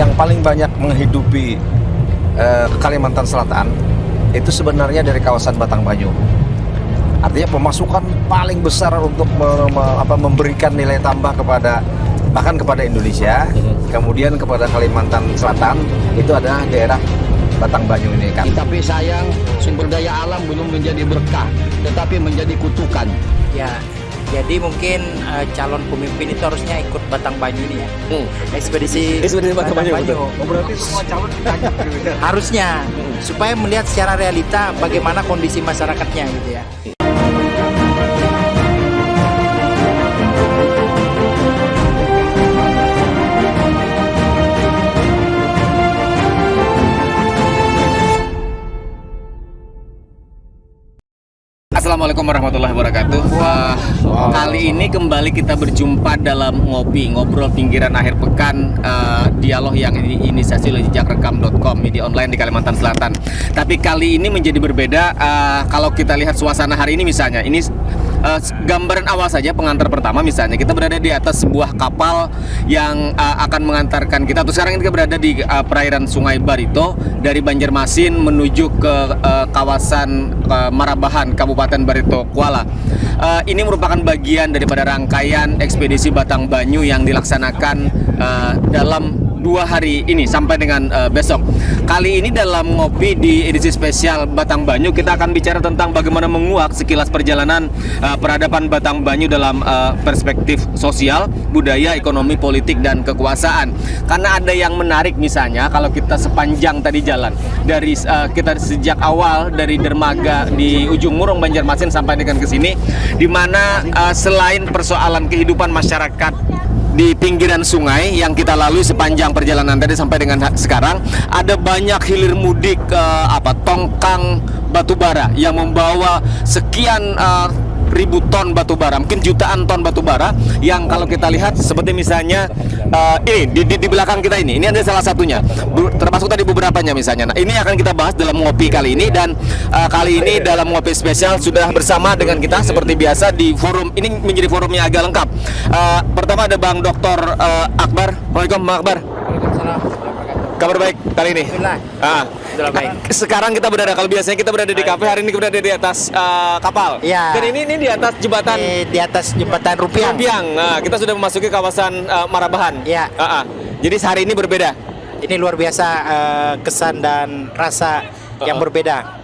yang paling banyak menghidupi Kalimantan Selatan itu sebenarnya dari kawasan Batangbanyu. Artinya pemasukan paling besar untuk memberikan nilai tambah bahkan kepada Indonesia, kemudian kepada Kalimantan Selatan itu adalah daerah Batangbanyu ini kan. Tapi sayang sumber daya alam belum menjadi berkah, tetapi menjadi kutukan. Ya, jadi mungkin calon pemimpin itu harusnya ikut Batangbanyu ini ya. Ekspedisi Batangbanyu. Oh, berarti semua calon diajak gitu ya? Harusnya supaya melihat secara realita bagaimana kondisi masyarakatnya gitu ya. Assalamualaikum warahmatullahi wabarakatuh. Kali ini kembali kita berjumpa dalam ngobrol pinggiran akhir pekan, dialog yang diinisiasi oleh jejakrekam.com, media online di Kalimantan Selatan. Tapi kali ini menjadi berbeda. Kalau kita lihat suasana hari ini misalnya, ini gambaran awal saja pengantar pertama misalnya kita berada di atas sebuah kapal yang akan mengantarkan kita. Atau sekarang kita berada di perairan Sungai Barito dari Banjarmasin menuju ke kawasan Marabahan, Kabupaten Barito Kuala. Ini merupakan bagian daripada rangkaian ekspedisi Batangbanyu yang dilaksanakan dalam 2 hari ini sampai dengan besok. Kali ini dalam ngopi di edisi spesial Batangbanyu kita akan bicara tentang bagaimana menguak sekilas perjalanan peradaban Batangbanyu dalam perspektif sosial, budaya, ekonomi, politik, dan kekuasaan. Karena ada yang menarik misalnya kalau kita sepanjang tadi jalan dari kita sejak awal dari dermaga di ujung Murung Banjarmasin sampai dengan ke sini, di mana selain persoalan kehidupan masyarakat di pinggiran sungai yang kita lalui sepanjang perjalanan tadi sampai dengan sekarang, ada banyak hilir mudik tongkang batubara yang membawa sekian ribu ton batubara, mungkin jutaan ton batubara yang kalau kita lihat seperti misalnya ini di belakang kita ini ada salah satunya, termasuk tadi beberapanya misalnya. Nah, ini akan kita bahas dalam ngopi kali ini, dan kali ini dalam ngopi spesial sudah bersama dengan kita seperti biasa di forum ini, menjadi forumnya agak lengkap. Pertama ada Bang Dr. Akbar. Waalaikumsalam Bang Akbar. Waalaikumsalam. Kabar baik kali ini? Alhamdulillah baik. Sekarang kita berada, kalau biasanya kita berada di kafe, hari ini kita berada di atas kapal. Ya. Dan ini di atas jembatan. Di atas jembatan Rupiang. Nah, kita sudah memasuki kawasan Marabahan. Ya. Jadi hari ini berbeda. Ini luar biasa kesan dan rasa yang berbeda.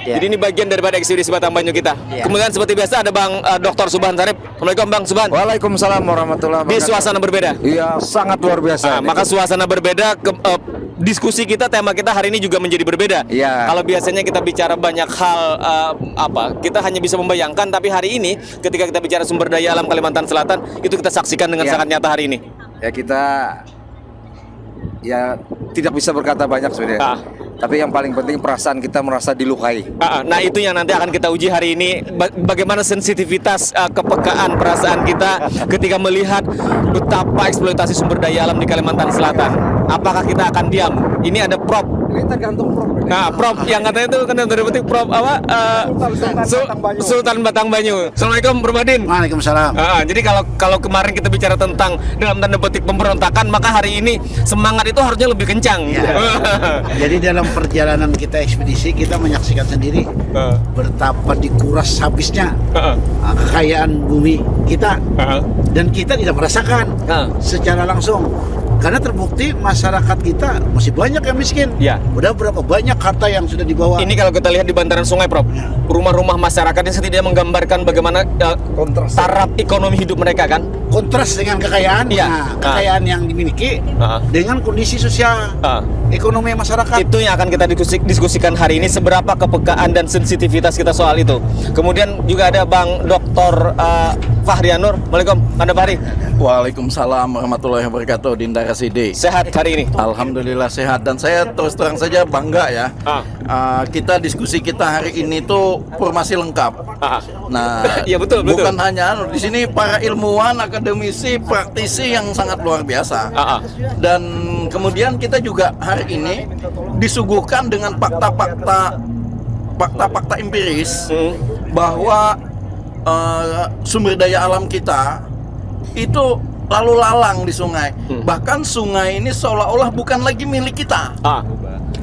Ya. Jadi ini bagian daripada ekspedisi Batangbanyu kita. Ya. Kemudian seperti biasa ada Bang Dr. Subhan Sarip. Assalamualaikum Bang Subhan. Waalaikumsalam warahmatullahi wabarakatuh. Di suasana berbeda. Iya, sangat luar biasa. Maka suasana berbeda, diskusi kita, tema kita hari ini juga menjadi berbeda. Iya. Kalau biasanya kita bicara banyak hal kita hanya bisa membayangkan, tapi hari ini ketika kita bicara sumber daya alam Kalimantan Selatan, itu kita saksikan dengan sangat nyata hari ini. Ya, kita tidak bisa berkata banyak sebenarnya. Tapi yang paling penting perasaan kita merasa dilukai. Nah, itu yang nanti akan kita uji hari ini, bagaimana sensitivitas kepekaan perasaan kita ketika melihat betapa eksploitasi sumber daya alam di Kalimantan Selatan. Apakah kita akan diam? Ini ada prop. Ini tergantung prop. Nah, prop yang katanya itu kan dari petik prop Sultan Batangbanyu. Assalamualaikum Bro Badin. Waalaikumsalam. Jadi kalau kemarin kita bicara tentang dalam tanda petik pemberontakan, maka hari ini semangat itu harusnya lebih kencang. Ya. Jadi dalam perjalanan kita ekspedisi, kita menyaksikan sendiri betapa dikuras habisnya kekayaan bumi kita, dan kita tidak merasakan secara langsung. Karena terbukti masyarakat kita masih banyak yang miskin. Ya. Udah berapa banyak harta yang sudah dibawa. Ini kalau kita lihat di bantaran sungai, Prof, rumah-rumah masyarakat yang setidaknya menggambarkan bagaimana taraf ekonomi hidup mereka kan. Kontras dengan kekayaan, kekayaan yang dimiliki dengan kondisi sosial ekonomi masyarakat. Itu yang akan kita diskusikan hari ini, seberapa kepekaan dan sensitivitas kita soal itu. Kemudian juga ada Bang Dr. Fahri Anur. Waalaikumsalam, Anda Fahri. Waalaikumsalam warahmatullahi wabarakatuh. Dinda Rasidi. Sehat hari ini? Alhamdulillah sehat, dan saya terus terang saja bangga ya. Kita diskusi kita hari ini tuh formasi lengkap. Nah, ya, betul. Bukan hanya di sini para ilmuwan, akademisi, praktisi yang sangat luar biasa. Dan kemudian kita juga hari ini disuguhkan dengan fakta-fakta empiris bahwa sumber daya alam kita itu lalu lalang di sungai. Bahkan sungai ini seolah-olah bukan lagi milik kita,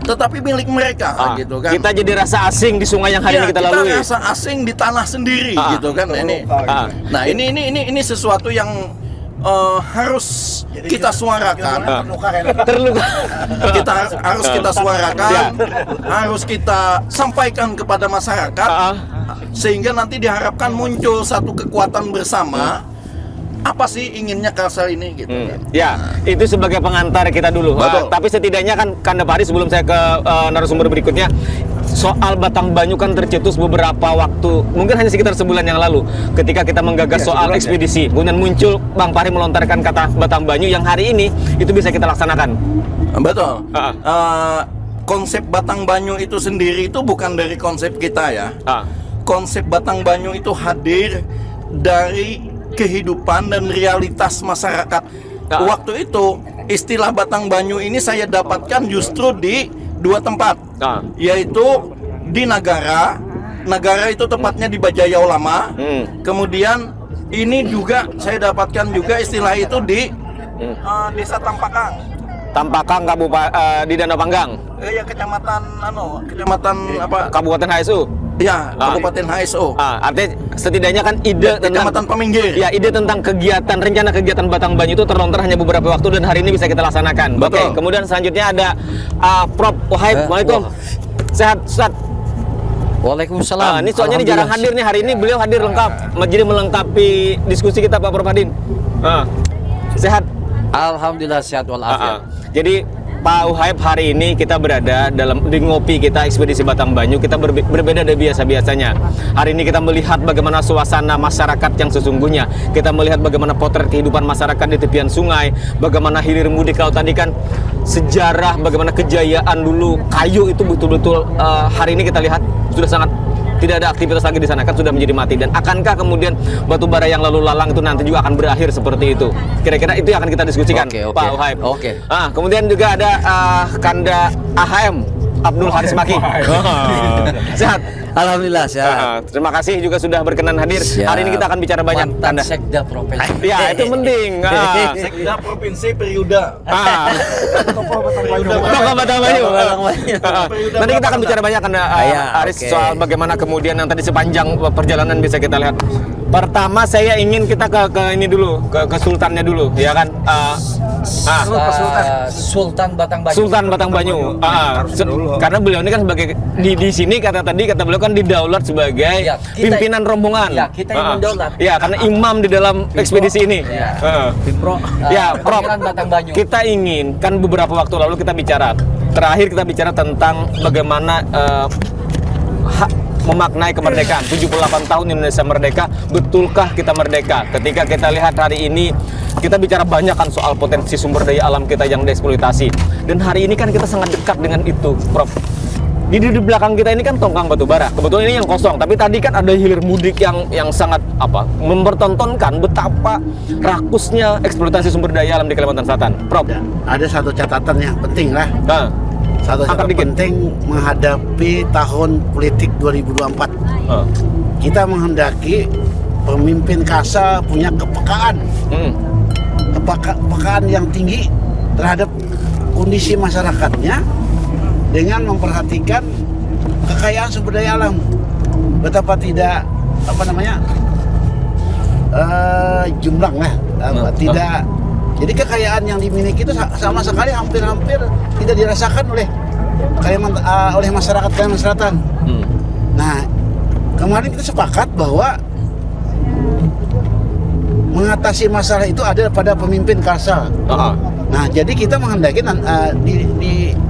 tetapi milik mereka, gitu kan. Kita jadi rasa asing di sungai yang hari ini kita lalui. Kita rasa asing di tanah sendiri, gitu kan. Nah, ini sesuatu yang harus kita suarakan. Terluka. Harus kita suarakan, harus kita sampaikan kepada masyarakat, sehingga nanti diharapkan muncul satu kekuatan bersama. Apa sih inginnya Kalsel ini, gitu kan? Ya, itu sebagai pengantar kita dulu. Tapi setidaknya kan Kanda Pak Hadi, sebelum saya ke narasumber berikutnya, soal Batang Banyu kan tercetus beberapa waktu, mungkin hanya sekitar sebulan yang lalu, ketika kita menggagas soal ekspedisi. Kemudian muncul Bang Fahri melontarkan kata Batang Banyu yang hari ini itu bisa kita laksanakan. Betul. Konsep Batang Banyu itu sendiri itu bukan dari konsep kita, ya. Konsep Batang Banyu itu hadir dari kehidupan dan realitas masyarakat. Waktu itu istilah Batang Banyu ini saya dapatkan justru di 2 tempat, yaitu di Nagara itu tepatnya di Bajaya Ulama. Kemudian ini juga saya dapatkan juga istilah itu di Desa Tampakang. Tampakang di Danau Panggang. Ya, kecamatan apa? Kabupaten HSU. Ya, Kabupaten HSO. Artinya setidaknya kan ide tentang Kecamatan Peminggir. Ya, ide tentang rencana kegiatan Batang Banyu itu terlontar hanya beberapa waktu dan hari ini bisa kita laksanakan. Betul. Oke, kemudian selanjutnya ada Prof Wahib. Waalaikumsalam. Sehat, Ustaz. Waalaikumsalam. Ini soalnya ini jarang hadir nih, hari ini beliau hadir lengkap. Jadi melengkapi diskusi kita Pak Prof Hadin. Sehat. Alhamdulillah sehat walafiat. Jadi Pak Wahib, hari ini kita berada di ngopi kita ekspedisi Batang Banyu. Kita berbeda dari biasa-biasanya. Hari ini kita melihat bagaimana suasana masyarakat yang sesungguhnya. Kita melihat bagaimana potret kehidupan masyarakat di tepian sungai, bagaimana hilir mudik. Kalau tadi kan sejarah bagaimana kejayaan dulu kayu itu betul-betul hari ini kita lihat sudah sangat tidak ada aktivitas lagi di sana, kan sudah menjadi mati. Dan akankah kemudian batu bara yang lalu lalang itu nanti juga akan berakhir seperti itu? Kira-kira itu yang akan kita diskusikan, Pak Wahib. Kemudian juga ada Kanda AHM Abdul Haris Maki. Sehat. Alhamdulillah sehat. Terima kasih juga sudah berkenan hadir. Hari ini kita akan bicara banyak Mantan Sekda Provinsi. Ya, itu penting. Sekda Provinsi periode. Tokoh Batang Banyu. Nanti kita akan bicara banyak Kanda Haris soal bagaimana kemudian yang tadi sepanjang perjalanan bisa kita lihat. Pertama saya ingin kita ke ini dulu, ke sultannya dulu, ya kan? Sultan Batang Banyu. Sultan Batang Banyu. Karena beliau ini kan sebagai di sini kata beliau kan didaulat sebagai pimpinan rombongan. Ya, kita yang mendaulat. Ya, karena imam di dalam ekspedisi ini. Prof. Batang Banyu. Kita ingin kan beberapa waktu lalu kita terakhir kita bicara tentang bagaimana memaknai kemerdekaan. 78 tahun Indonesia merdeka, betulkah kita merdeka? Ketika kita lihat hari ini, kita bicara banyak kan soal potensi sumber daya alam kita yang dieksploitasi. Dan hari ini kan kita sangat dekat dengan itu, Prof. Di belakang kita ini kan tongkang batu bara. Kebetulan ini yang kosong, tapi tadi kan ada hilir mudik yang sangat mempertontonkan betapa rakusnya eksploitasi sumber daya alam di Kalimantan Selatan. Prof. Ada satu catatan yang penting lah. Satu catatan penting menghadapi tahun politik 2024. Kita menghendaki pemimpin Kalsel punya kepekaan, kepekaan yang tinggi terhadap kondisi masyarakatnya dengan memperhatikan kekayaan sumber daya alam. Betapa tidak jumlah lah, tidak. Jadi kekayaan yang dimiliki itu sama sekali hampir-hampir tidak dirasakan oleh masyarakat Kalimantan Selatan. Nah, kemarin kita sepakat bahwa mengatasi masalah itu ada pada pemimpin Kalsel. Nah, jadi kita menghendaki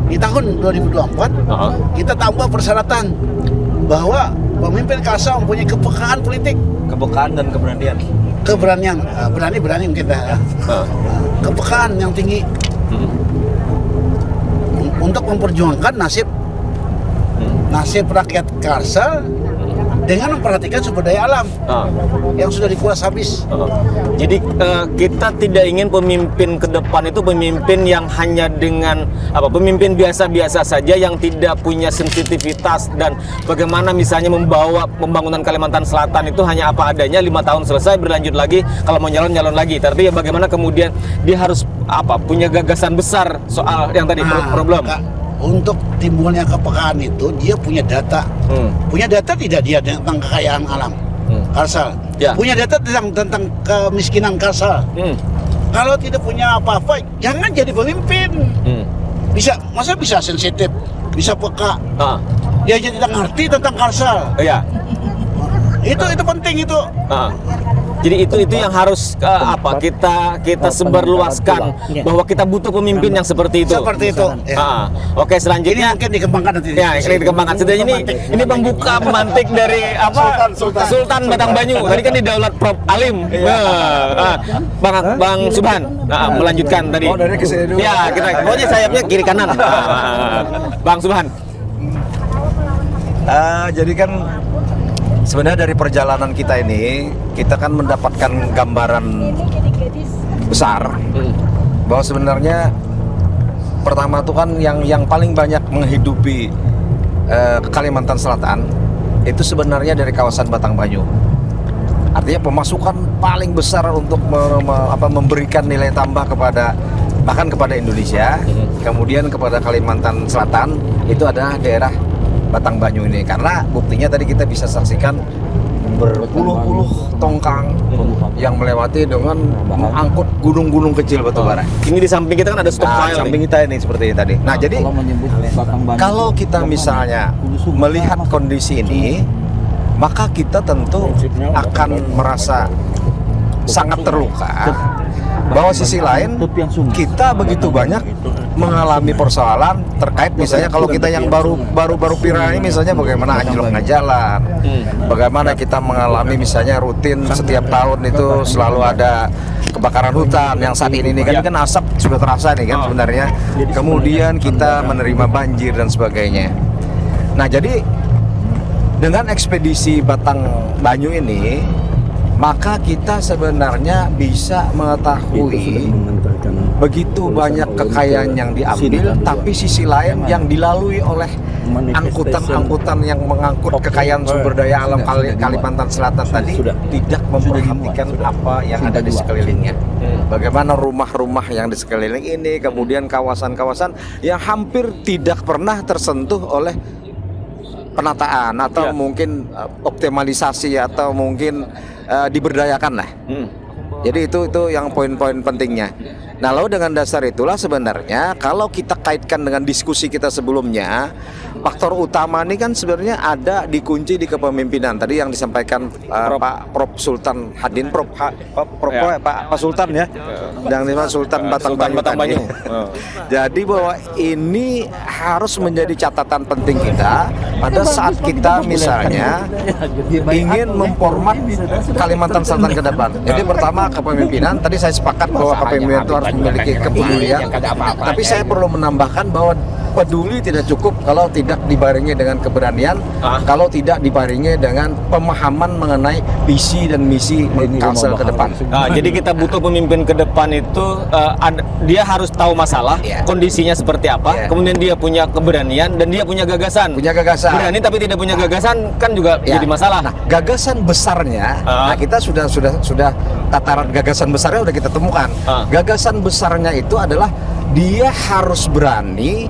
di tahun 2024 kita tambah persyaratan bahwa pemimpin Kalsel mempunyai kepekaan politik, Kepekaan dan keberanian. Berani mungkin kepekaan yang tinggi untuk memperjuangkan nasib rakyat Kalsel dengan memperhatikan sumber daya alam yang sudah dikuras habis. Jadi kita tidak ingin pemimpin ke depan itu pemimpin yang hanya dengan pemimpin biasa-biasa saja yang tidak punya sensitivitas, dan bagaimana misalnya membawa pembangunan Kalimantan Selatan itu hanya apa adanya, 5 tahun selesai, berlanjut lagi, kalau mau nyalon lagi. Tapi ya bagaimana kemudian dia harus punya gagasan besar soal yang tadi problem. Untuk timbulnya kepekaan itu dia punya data. Punya data tidak dia tentang kekayaan alam Kalsel. Ya. Punya data tentang kemiskinan Kalsel. Kalau tidak punya apa-apa, jangan jadi pemimpin. Masa bisa sensitif, bisa peka. Dia jadi tidak ngerti tentang Kalsel. Iya. Itu penting itu. Jadi itu yang harus kita sebarluaskan, bahwa kita butuh pemimpin yang seperti itu. Seperti itu. Ya. Oke, selanjutnya Ini mungkin dikembangkan nanti. ya, ini dikembangkan. Setidaknya ini pembuka pemantik dari Sultan Batang Banyu. Tadi kan di Daulat Prof Alim. Bang Subhan melanjutkan tadi. Oh, dari kesini dulu. Ya, kita pokoknya sayapnya kiri kanan. Bang Subhan. Jadi kan sebenarnya dari perjalanan kita ini, kita kan mendapatkan gambaran besar bahwa sebenarnya pertama tuh kan yang paling banyak menghidupi Kalimantan Selatan itu sebenarnya dari kawasan Batang Banyu. Artinya pemasukan paling besar untuk memberikan nilai tambah bahkan kepada Indonesia, kemudian kepada Kalimantan Selatan itu adalah daerah Batang Banyu ini, karena buktinya tadi kita bisa saksikan berpuluh-puluh tongkang yang melewati dengan mengangkut gunung-gunung kecil batu bara. Ini di samping kita kan ada stockpile. Samping kita ini seperti ini tadi. Nah, jadi kalau kita misalnya melihat kondisi ini, maka kita tentu akan merasa sangat terluka. Bahwa sisi lain kita begitu banyak mengalami persoalan terkait misalnya kalau kita yang baru viral ini misalnya bagaimana anjloknya jalan, bagaimana kita mengalami misalnya rutin setiap tahun itu selalu ada kebakaran hutan yang saat ini kan asap sudah terasa nih kan sebenarnya, kemudian kita menerima banjir dan sebagainya. Nah, jadi dengan ekspedisi Batang Banyu ini, maka kita sebenarnya bisa mengetahui begitu banyak kekayaan yang diambil, tapi sisi lain yang dilalui oleh angkutan-angkutan yang mengangkut kekayaan sumber daya alam Kalimantan Selatan tadi tidak memperhatikan apa yang ada di sekelilingnya. Bagaimana rumah-rumah yang di sekeliling ini, kemudian kawasan-kawasan yang hampir tidak pernah tersentuh oleh penataan atau mungkin optimalisasi atau mungkin diberdayakan lah. Jadi itu yang poin-poin pentingnya. Nah, lalu dengan dasar itulah sebenarnya kalau kita kaitkan dengan diskusi kita sebelumnya, faktor utama ini kan sebenarnya ada dikunci di kepemimpinan. Tadi yang disampaikan Pak Prof Sultan Hadin, Pak Sultan ya, yang dimana Sultan Batang Banyu. Jadi bahwa ini harus menjadi catatan penting kita pada saat kita misalnya ingin memformat Kalimantan Selatan ke depan. Jadi pertama kepemimpinan, tadi saya sepakat bahwa kepemimpinan itu harus memiliki kepedulian, tapi saya perlu menambahkan bahwa peduli tidak cukup kalau tidak dibarengi dengan keberanian, kalau tidak dibarengi dengan pemahaman mengenai visi dan misi Kalsel ke depan. Jadi kita butuh pemimpin ke depan itu dia harus tahu masalah, kondisinya seperti apa, kemudian dia punya keberanian dan dia punya gagasan. Berani tapi tidak punya gagasan kan juga jadi masalah. Nah, gagasan besarnya, nah kita sudah tataran gagasan besarnya sudah kita temukan. Gagasan besarnya itu adalah dia harus berani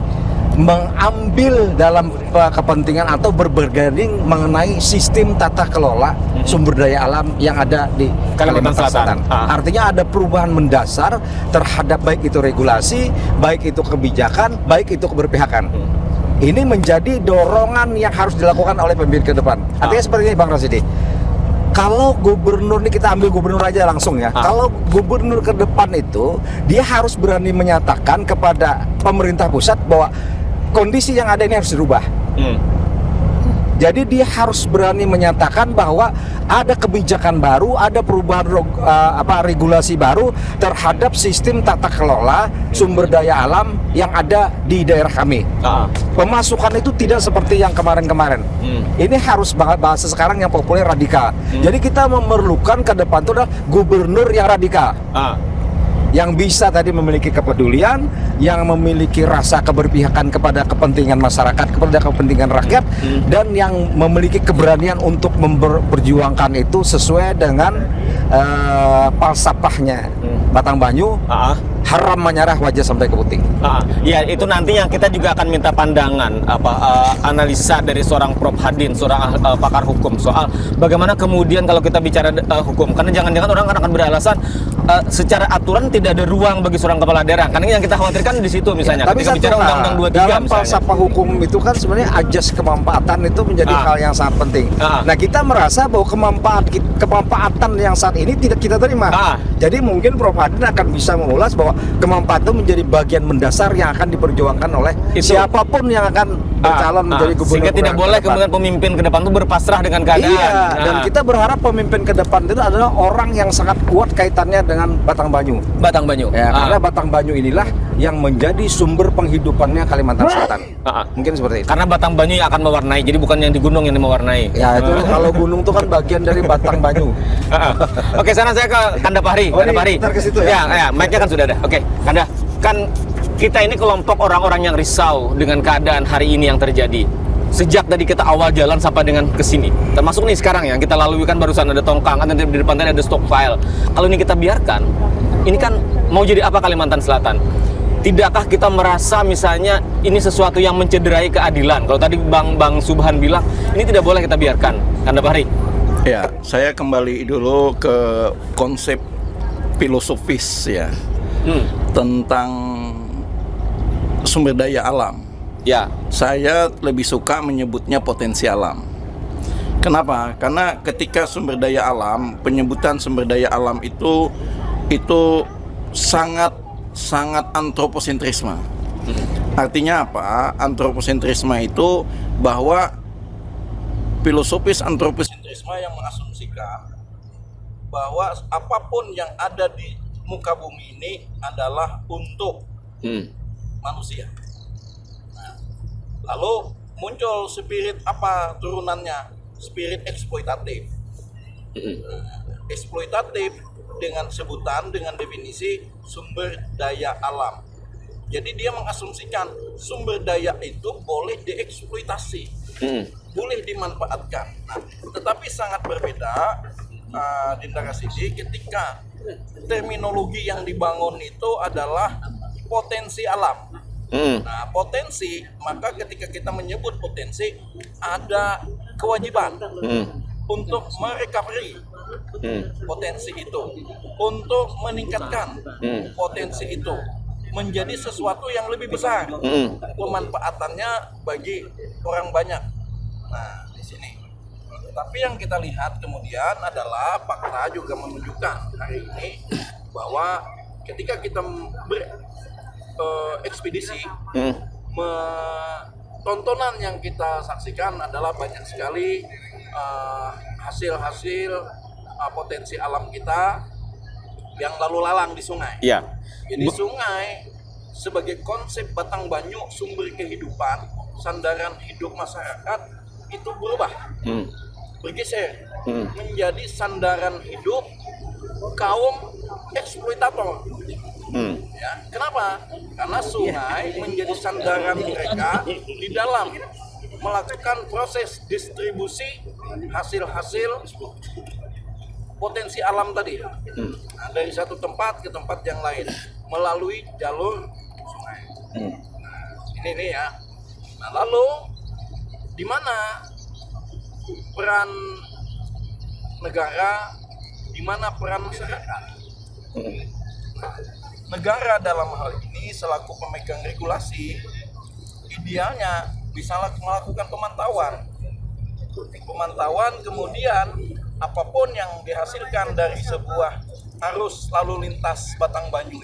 mengambil dalam kepentingan atau berberganding mengenai sistem tata kelola sumber daya alam yang ada di Kalimantan Selatan. Artinya ada perubahan mendasar terhadap baik itu regulasi, baik itu kebijakan, baik itu keberpihakan. Ini menjadi dorongan yang harus dilakukan oleh pemimpin ke depan. Artinya seperti ini Bang Rasidi. Kalau gubernur ini, kita ambil gubernur aja langsung ya. Kalau gubernur ke depan itu dia harus berani menyatakan kepada pemerintah pusat bahwa kondisi yang ada ini harus dirubah. Jadi dia harus berani menyatakan bahwa ada kebijakan baru, ada perubahan regulasi baru terhadap sistem tata kelola sumber daya alam yang ada di daerah kami. Pemasukan itu tidak seperti yang kemarin-kemarin. Ini harus bahasa sekarang yang populer radikal. Jadi kita memerlukan ke depan itu adalah gubernur yang radikal. Yang bisa tadi memiliki kepedulian, yang memiliki rasa keberpihakan kepada kepentingan masyarakat, kepada kepentingan rakyat, dan yang memiliki keberanian untuk memperjuangkan itu sesuai dengan falsafahnya Batang Banyu. Haram menyerah wajah sampai ke puting. Ya, itu nanti yang kita juga akan minta pandangan analisa dari seorang Prof Hadin, seorang pakar hukum soal bagaimana kemudian kalau kita bicara hukum, karena jangan-jangan orang akan beralasan secara aturan tidak ada ruang bagi seorang kepala daerah. Karena yang kita khawatirkan di situ misalnya. Tapi ketika bicara Undang-Undang 23 dalam misalnya. falsafah hukum itu kan sebenarnya ajas kemanfaatan itu menjadi hal yang sangat penting. Nah, kita merasa bahwa kemanfaatan yang saat ini tidak kita terima. Jadi mungkin Prof Hadin akan bisa mengulas bahwa kemanfaatan itu menjadi bagian mendasar yang akan diperjuangkan oleh siapapun yang akan bercalon menjadi gubernur. Sehingga tidak boleh kemudian pemimpin ke depan itu berpasrah dengan keadaan. Iya, dan kita berharap pemimpin ke depan itu adalah orang yang sangat kuat kaitannya dengan Batang Banyu. Batang Banyu. Ya, karena Batang Banyu inilah yang menjadi sumber penghidupannya Kalimantan Selatan. Mungkin seperti itu. Karena Batang Banyu yang akan mewarnai, jadi bukan yang di gunung yang mewarnai. Ya, itu kalau gunung itu kan bagian dari Batang Banyu. Oke, sana saya ke Kanda Fahri. Kanda Fahri. Ntar ke situ ya. Ya, mic-nya kan sudah ada. Oke, Kanda, kan kita ini kelompok orang-orang yang risau dengan keadaan hari ini yang terjadi. Sejak tadi kita awal jalan sampai dengan kesini, termasuk nih sekarang yang kita lalui kan barusan ada tongkang, kan di depan tadi ada stockpile. Kalau ini kita biarkan, ini kan mau jadi apa Kalimantan Selatan? Tidakkah kita merasa misalnya ini sesuatu yang mencederai keadilan? Kalau tadi Bang Subhan bilang ini tidak boleh kita biarkan, Kanda Fahri. Ya, saya kembali dulu ke konsep filosofis ya tentang sumber daya alam. Ya, Saya lebih suka menyebutnya potensi alam. Kenapa? Karena ketika sumber daya alam, penyebutan sumber daya alam itu sangat antroposentrisme. Artinya apa? Antroposentrisme itu bahwa filosofis antroposentrisme yang mengasumsikan bahwa apapun yang ada di muka bumi ini adalah untuk manusia. Nah, lalu muncul spirit apa turunannya? Spirit eksploitatif. Eksploitatif dengan sebutan, dengan definisi sumber daya alam. Jadi dia mengasumsikan sumber daya itu boleh dieksploitasi, boleh dimanfaatkan. Nah, tetapi sangat berbeda Dinda Kasidi ketika terminologi yang dibangun itu adalah potensi alam. Nah, potensi, maka ketika kita menyebut potensi ada kewajiban untuk merecovery potensi itu, untuk meningkatkan potensi itu menjadi sesuatu yang lebih besar, pemanfaatannya bagi orang banyak. Nah, di sini. Tapi yang kita lihat kemudian adalah fakta juga menunjukkan hari ini bahwa ketika kita berekspedisi, tontonan yang kita saksikan adalah banyak sekali hasil-hasil potensi alam kita yang lalu lalang di sungai. Iya. Jadi sungai sebagai konsep Batang Banyu sumber kehidupan, sandaran hidup masyarakat itu berubah, bergeser menjadi sandaran hidup kaum eksploitator. Ya, kenapa? Karena sungai menjadi sandaran mereka di dalam melakukan proses distribusi hasil-hasil potensi alam tadi. Nah, dari satu tempat ke tempat yang lain melalui jalur sungai. Nah, ini ya. Nah, lalu di mana peran negara, di mana peran masyarakat? Negara dalam hal ini selaku pemegang regulasi idealnya bisa melakukan pemantauan kemudian apapun yang dihasilkan dari sebuah arus lalu lintas Batang Banyu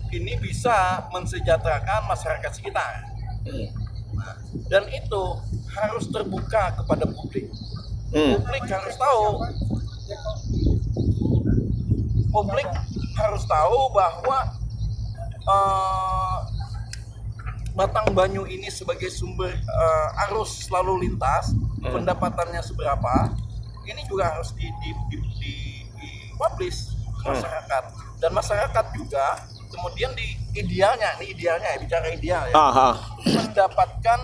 ini bisa mensejahterakan masyarakat sekitar. Nah, dan itu harus terbuka kepada publik. Publik harus tahu. Publik harus tahu bahwa Batang Banyu ini sebagai sumber arus lalu lintas, pendapatannya seberapa, ini juga harus di-publish masyarakat. Dan masyarakat juga kemudian idealnya ya, bicara ideal ya, mendapatkan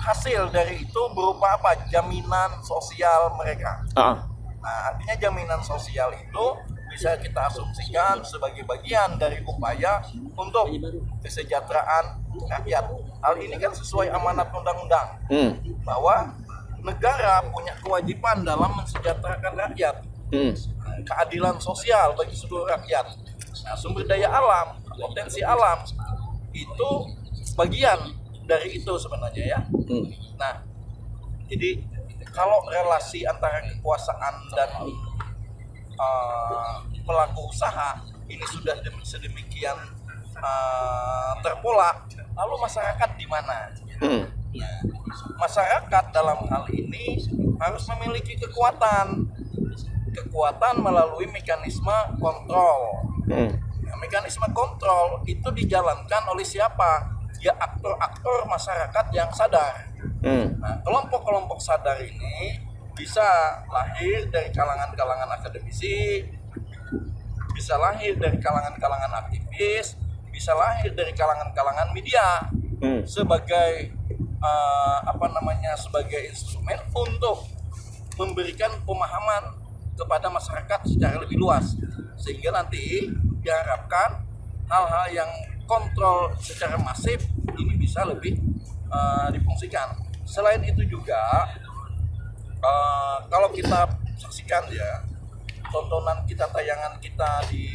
hasil dari itu berupa apa? Jaminan sosial mereka. Nah, artinya jaminan sosial itu bisa kita asumsikan sebagai bagian dari upaya untuk kesejahteraan rakyat. Hal ini kan sesuai amanat undang-undang bahwa negara punya kewajiban dalam mensejahterakan rakyat, keadilan sosial bagi seluruh rakyat. Nah, sumber daya alam, potensi alam itu bagian dari itu sebenarnya ya. Nah, jadi kalau relasi antara kekuasaan dan pelaku usaha ini sudah sedemikian terpola, lalu masyarakat di mana? Nah, masyarakat dalam hal ini harus memiliki kekuatan melalui mekanisme kontrol. Nah, mekanisme kontrol itu dijalankan oleh siapa? Ya aktor-aktor masyarakat yang sadar. Nah, kelompok-kelompok sadar ini bisa lahir dari kalangan-kalangan akademisi, bisa lahir dari kalangan-kalangan aktivis, bisa lahir dari kalangan-kalangan media sebagai sebagai instrumen untuk memberikan pemahaman kepada masyarakat secara lebih luas, sehingga nanti diharapkan hal-hal yang kontrol secara masif ini bisa lebih difungsikan. Selain itu juga kalau kita saksikan ya, tontonan kita, tayangan kita di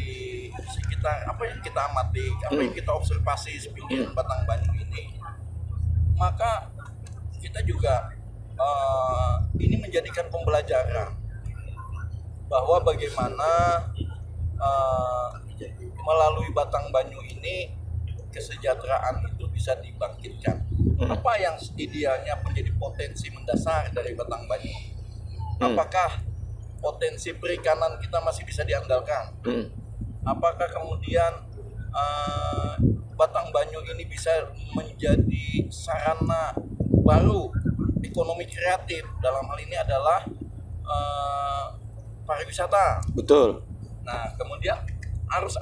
sekitar apa yang kita amati, apa yang kita observasi sepinggiran Batang Banyu ini, maka kita juga ini menjadikan pembelajaran bahwa bagaimana melalui Batang Banyu ini kesejahteraan itu bisa dibangkitkan. Apa yang idealnya menjadi potensi mendasar dari Batang Banyu? Apakah potensi perikanan kita masih bisa diandalkan? Apakah kemudian Batang Banyu ini bisa menjadi sarana baru ekonomi kreatif? Dalam hal ini adalah pariwisata. Betul. Nah, kemudian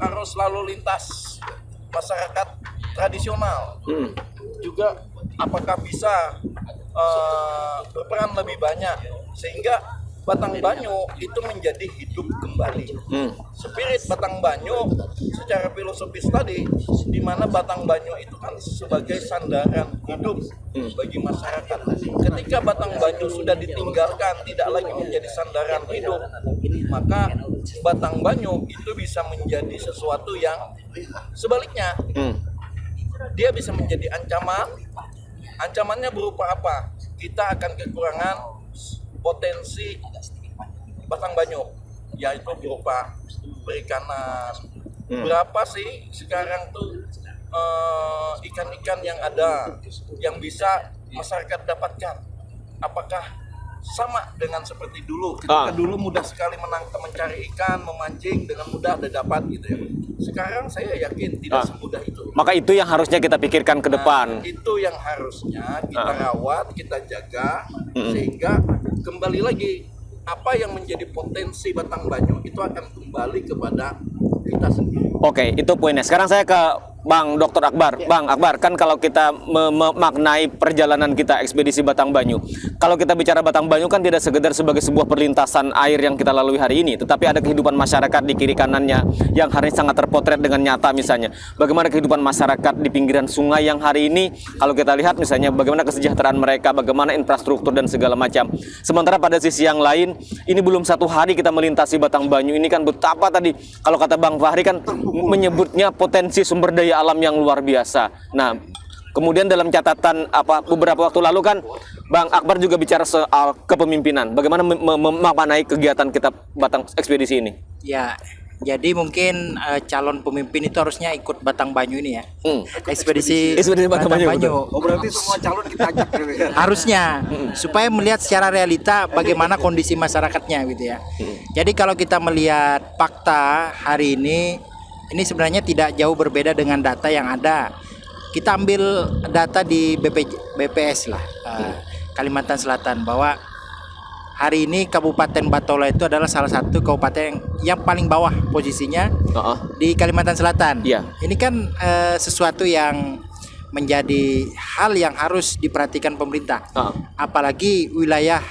arus lalu lintas masyarakat tradisional juga apakah bisa berperan lebih banyak sehingga Batang Banyu itu menjadi hidup kembali. Spirit Batang Banyu secara filosofis tadi, di mana Batang Banyu itu kan sebagai sandaran hidup bagi masyarakat. Ketika Batang Banyu sudah ditinggalkan, tidak lagi menjadi sandaran hidup, maka Batang Banyu itu bisa menjadi sesuatu yang sebaliknya. Dia bisa menjadi ancaman. Ancamannya berupa apa? Kita akan kekurangan potensi Batang Banyu, yaitu berupa perikanan. Berapa sih sekarang tuh ikan-ikan yang ada yang bisa masyarakat dapatkan? Apakah sama dengan seperti dulu? Ketika dulu mudah sekali mencari ikan, memancing dengan mudah dapat gitu ya. Sekarang saya yakin tidak semudah itu. Maka itu yang harusnya kita pikirkan ke depan. Itu yang harusnya kita rawat, kita jaga, sehingga kembali lagi apa yang menjadi potensi Batang Banyu itu akan kembali kepada kita sendiri. Oke, itu poinnya. Sekarang saya ke Bang Dr. Akbar. Bang Akbar, kan kalau kita memaknai perjalanan kita ekspedisi Batang Banyu, kalau kita bicara Batang Banyu kan tidak sekedar sebagai sebuah perlintasan air yang kita lalui hari ini, tetapi ada kehidupan masyarakat di kiri kanannya yang hari ini sangat terpotret dengan nyata. Misalnya bagaimana kehidupan masyarakat di pinggiran sungai yang hari ini kalau kita lihat misalnya bagaimana kesejahteraan mereka, bagaimana infrastruktur dan segala macam. Sementara pada sisi yang lain, ini belum satu hari kita melintasi Batang Banyu, ini kan betapa tadi kalau kata Bang Fahri kan menyebutnya potensi sumber daya alam yang luar biasa. Nah, kemudian dalam catatan beberapa waktu lalu kan Bang Akbar juga bicara soal kepemimpinan. Bagaimana memaknai kegiatan kita Batang ekspedisi ini? Ya, Jadi mungkin calon pemimpin itu harusnya ikut Batangbanyuh ini ya. Ekspedisi Batang Banyu, Oh, berarti semua calon kita ajak gitu ya. harusnya supaya melihat secara realita bagaimana kondisi masyarakatnya gitu ya. Jadi kalau kita melihat fakta hari ini sebenarnya tidak jauh berbeda dengan data yang ada. Kita ambil data di BPS lah, Kalimantan Selatan, bahwa hari ini Kabupaten Batola itu adalah salah satu kabupaten yang paling bawah posisinya di Kalimantan Selatan. Iya. Ini kan sesuatu yang menjadi hal yang harus diperhatikan pemerintah. Apalagi wilayah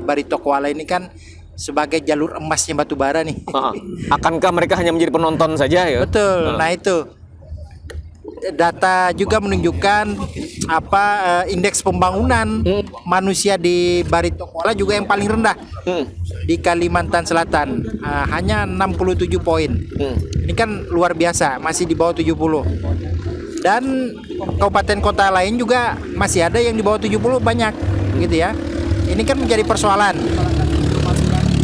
Barito Kuala ini kan sebagai jalur emasnya batubara nih. Akankah mereka hanya menjadi penonton saja ya? Betul. Nah itu data juga menunjukkan indeks pembangunan manusia di Barito Kuala juga yang paling rendah di Kalimantan Selatan, hanya 67 poin. Ini kan luar biasa, masih di bawah 70. Dan kabupaten kota lain juga masih ada yang di bawah 70 banyak gitu ya. Ini kan menjadi persoalan.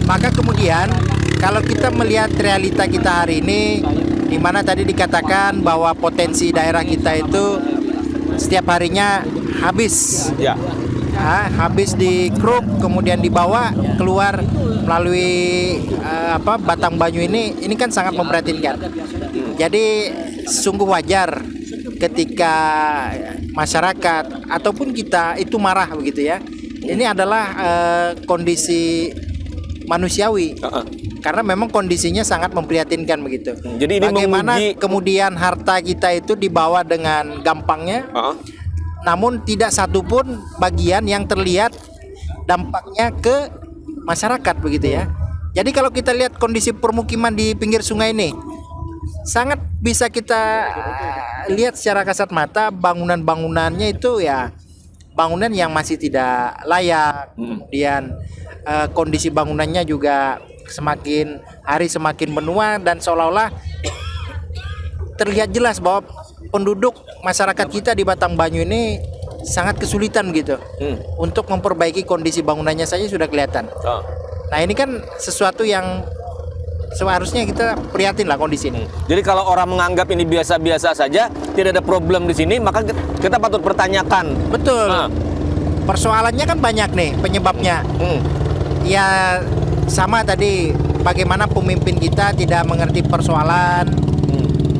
Maka kemudian kalau kita melihat realita kita hari ini, di mana tadi dikatakan bahwa potensi daerah kita itu setiap harinya habis, habis di kruk, kemudian dibawa keluar melalui Batangbanyuh ini kan sangat memprihatinkan. Jadi sungguh wajar ketika masyarakat ataupun kita itu marah begitu ya. Ini adalah kondisi manusiawi. Karena memang kondisinya sangat memprihatinkan begitu. Jadi ini bagaimana kemudian harta kita itu dibawa dengan gampangnya, namun tidak satupun bagian yang terlihat dampaknya ke masyarakat begitu ya. Jadi kalau kita lihat kondisi permukiman di pinggir sungai ini, sangat bisa kita lihat secara kasat mata bangunan-bangunannya itu ya bangunan yang masih tidak layak. Kemudian kondisi bangunannya juga semakin hari semakin menua dan seolah-olah terlihat jelas bahwa penduduk masyarakat kita di Batangbanyuh ini sangat kesulitan gitu untuk memperbaiki kondisi bangunannya saja sudah kelihatan. Nah ini kan sesuatu yang seharusnya kita prihatin lah kondisi ini. Jadi kalau orang menganggap ini biasa-biasa saja, tidak ada problem di sini, maka kita patut pertanyakan. Betul. Persoalannya kan banyak nih penyebabnya. Ya sama tadi bagaimana pemimpin kita tidak mengerti persoalan,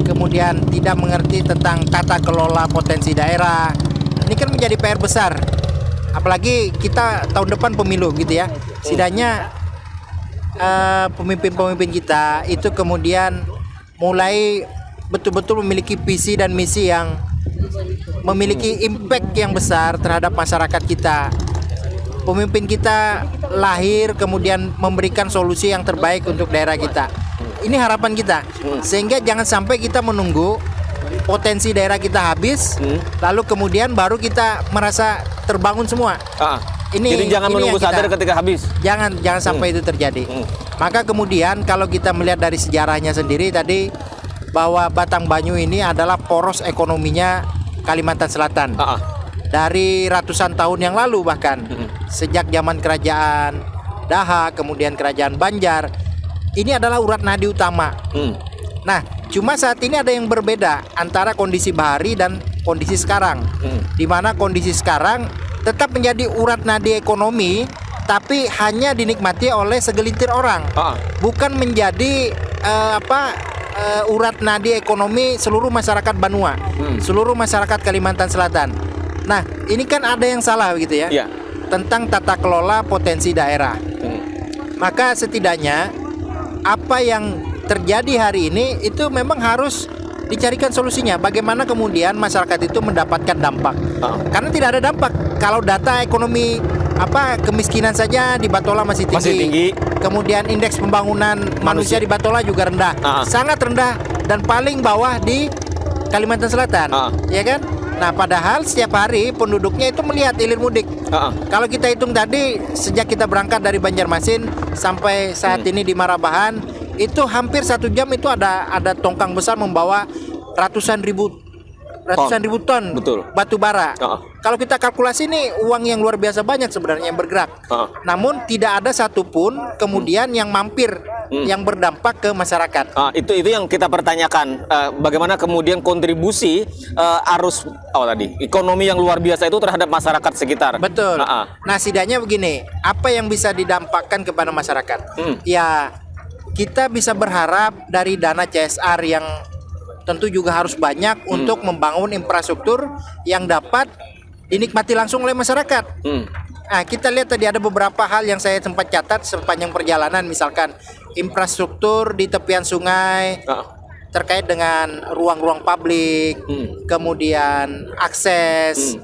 kemudian tidak mengerti tentang tata kelola potensi daerah. Ini kan menjadi PR besar. Apalagi kita tahun depan pemilu gitu ya. Setidaknya pemimpin-pemimpin kita itu kemudian mulai betul-betul memiliki visi dan misi yang memiliki impact yang besar terhadap masyarakat kita. Pemimpin kita lahir kemudian memberikan solusi yang terbaik untuk daerah kita. Ini harapan kita. Sehingga jangan sampai kita menunggu potensi daerah kita habis, lalu kemudian baru kita merasa terbangun semua. Jadi jangan menunggu sadar ketika habis. Jangan sampai itu terjadi. Maka kemudian kalau kita melihat dari sejarahnya sendiri tadi bahwa Batangbanyuh ini adalah poros ekonominya Kalimantan Selatan. Dari ratusan tahun yang lalu bahkan sejak zaman kerajaan Daha, kemudian kerajaan Banjar, ini adalah urat nadi utama. Nah, cuma saat ini ada yang berbeda antara kondisi bahari dan kondisi sekarang. Di mana kondisi sekarang tetap menjadi urat nadi ekonomi, tapi hanya dinikmati oleh segelintir orang, bukan menjadi urat nadi ekonomi seluruh masyarakat Banua, seluruh masyarakat Kalimantan Selatan. Nah, ini kan ada yang salah gitu ya, tentang tata kelola potensi daerah. Maka setidaknya apa yang terjadi hari ini itu memang harus dicarikan solusinya. Bagaimana kemudian masyarakat itu mendapatkan dampak? Karena tidak ada dampak kalau data ekonomi kemiskinan saja di Batola masih tinggi. Kemudian indeks pembangunan manusia di Batola juga rendah, sangat rendah dan paling bawah di Kalimantan Selatan, ya kan? Nah, padahal setiap hari penduduknya itu melihat hilir mudik. Kalau kita hitung tadi, sejak kita berangkat dari Banjarmasin sampai saat ini di Marabahan, itu hampir 1 jam itu ada tongkang besar membawa ratusan ribu ratusan ribu ton Betul. batu bara. Uh-uh. Kalau kita kalkulasi ini uang yang luar biasa banyak sebenarnya yang bergerak. Uh-uh. Namun tidak ada satupun kemudian yang mampir yang berdampak ke masyarakat. Itu yang kita pertanyakan, bagaimana kemudian kontribusi arus ekonomi yang luar biasa itu terhadap masyarakat sekitar. Betul. Nah, setidaknya begini, apa yang bisa didampakkan kepada masyarakat? Ya, kita bisa berharap dari dana CSR yang tentu juga harus banyak untuk membangun infrastruktur yang dapat dinikmati langsung oleh masyarakat. Nah, kita lihat tadi ada beberapa hal yang saya sempat catat sepanjang perjalanan, misalkan infrastruktur di tepian sungai terkait dengan ruang-ruang publik, kemudian akses,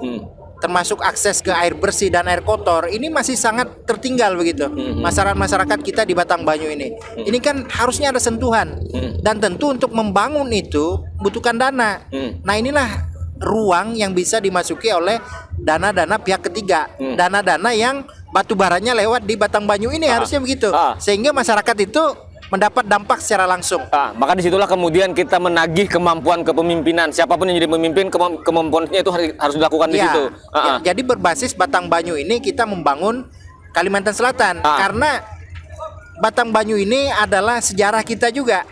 termasuk akses ke air bersih dan air kotor, ini masih sangat tertinggal begitu. Masyarakat kita di Battambangnu ini. Ini kan harusnya ada sentuhan. Dan tentu untuk membangun itu butuhkan dana. Nah, inilah ruang yang bisa dimasuki oleh dana-dana pihak ketiga. Dana-dana yang batu baranya lewat di Battambangnu ini harusnya begitu. Sehingga masyarakat itu mendapat dampak secara langsung. Maka disitulah kemudian kita menagih kemampuan kepemimpinan. Siapapun yang jadi pemimpin, kemampuannya itu harus dilakukan di situ. Jadi berbasis Battambangnu ini kita membangun Kalimantan Selatan karena Battambangnu ini adalah sejarah kita juga.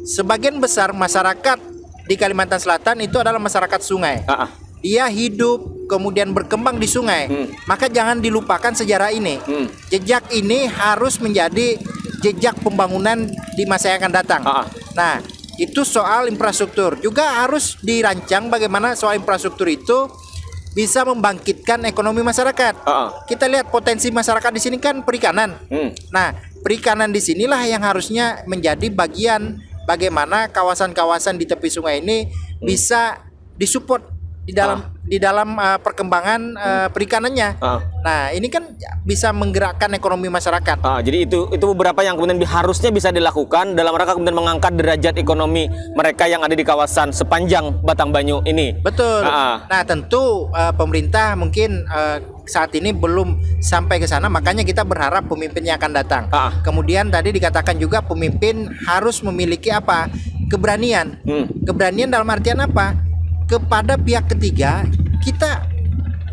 Sebagian besar masyarakat di Kalimantan Selatan itu adalah masyarakat sungai. Dia hidup kemudian berkembang di sungai. Maka jangan dilupakan sejarah ini. Jejak ini harus menjadi jejak pembangunan di masa yang akan datang. Nah, itu soal infrastruktur. Juga harus dirancang bagaimana soal infrastruktur itu bisa membangkitkan ekonomi masyarakat. Kita lihat potensi masyarakat di sini kan perikanan. Nah, perikanan di sinilah yang harusnya menjadi bagian bagaimana kawasan-kawasan di tepi sungai ini bisa disupport di dalam perkembangan perikanannya. Nah, ini kan bisa menggerakkan ekonomi masyarakat. Jadi itu beberapa yang kemudian harusnya bisa dilakukan dalam rangka kemudian mengangkat derajat ekonomi mereka yang ada di kawasan sepanjang Battambangnu ini. Betul. Nah, tentu pemerintah mungkin saat ini belum sampai ke sana, makanya kita berharap pemimpin yang akan datang. Kemudian tadi dikatakan juga pemimpin harus memiliki apa? Keberanian. Keberanian dalam artian apa? Kepada pihak ketiga kita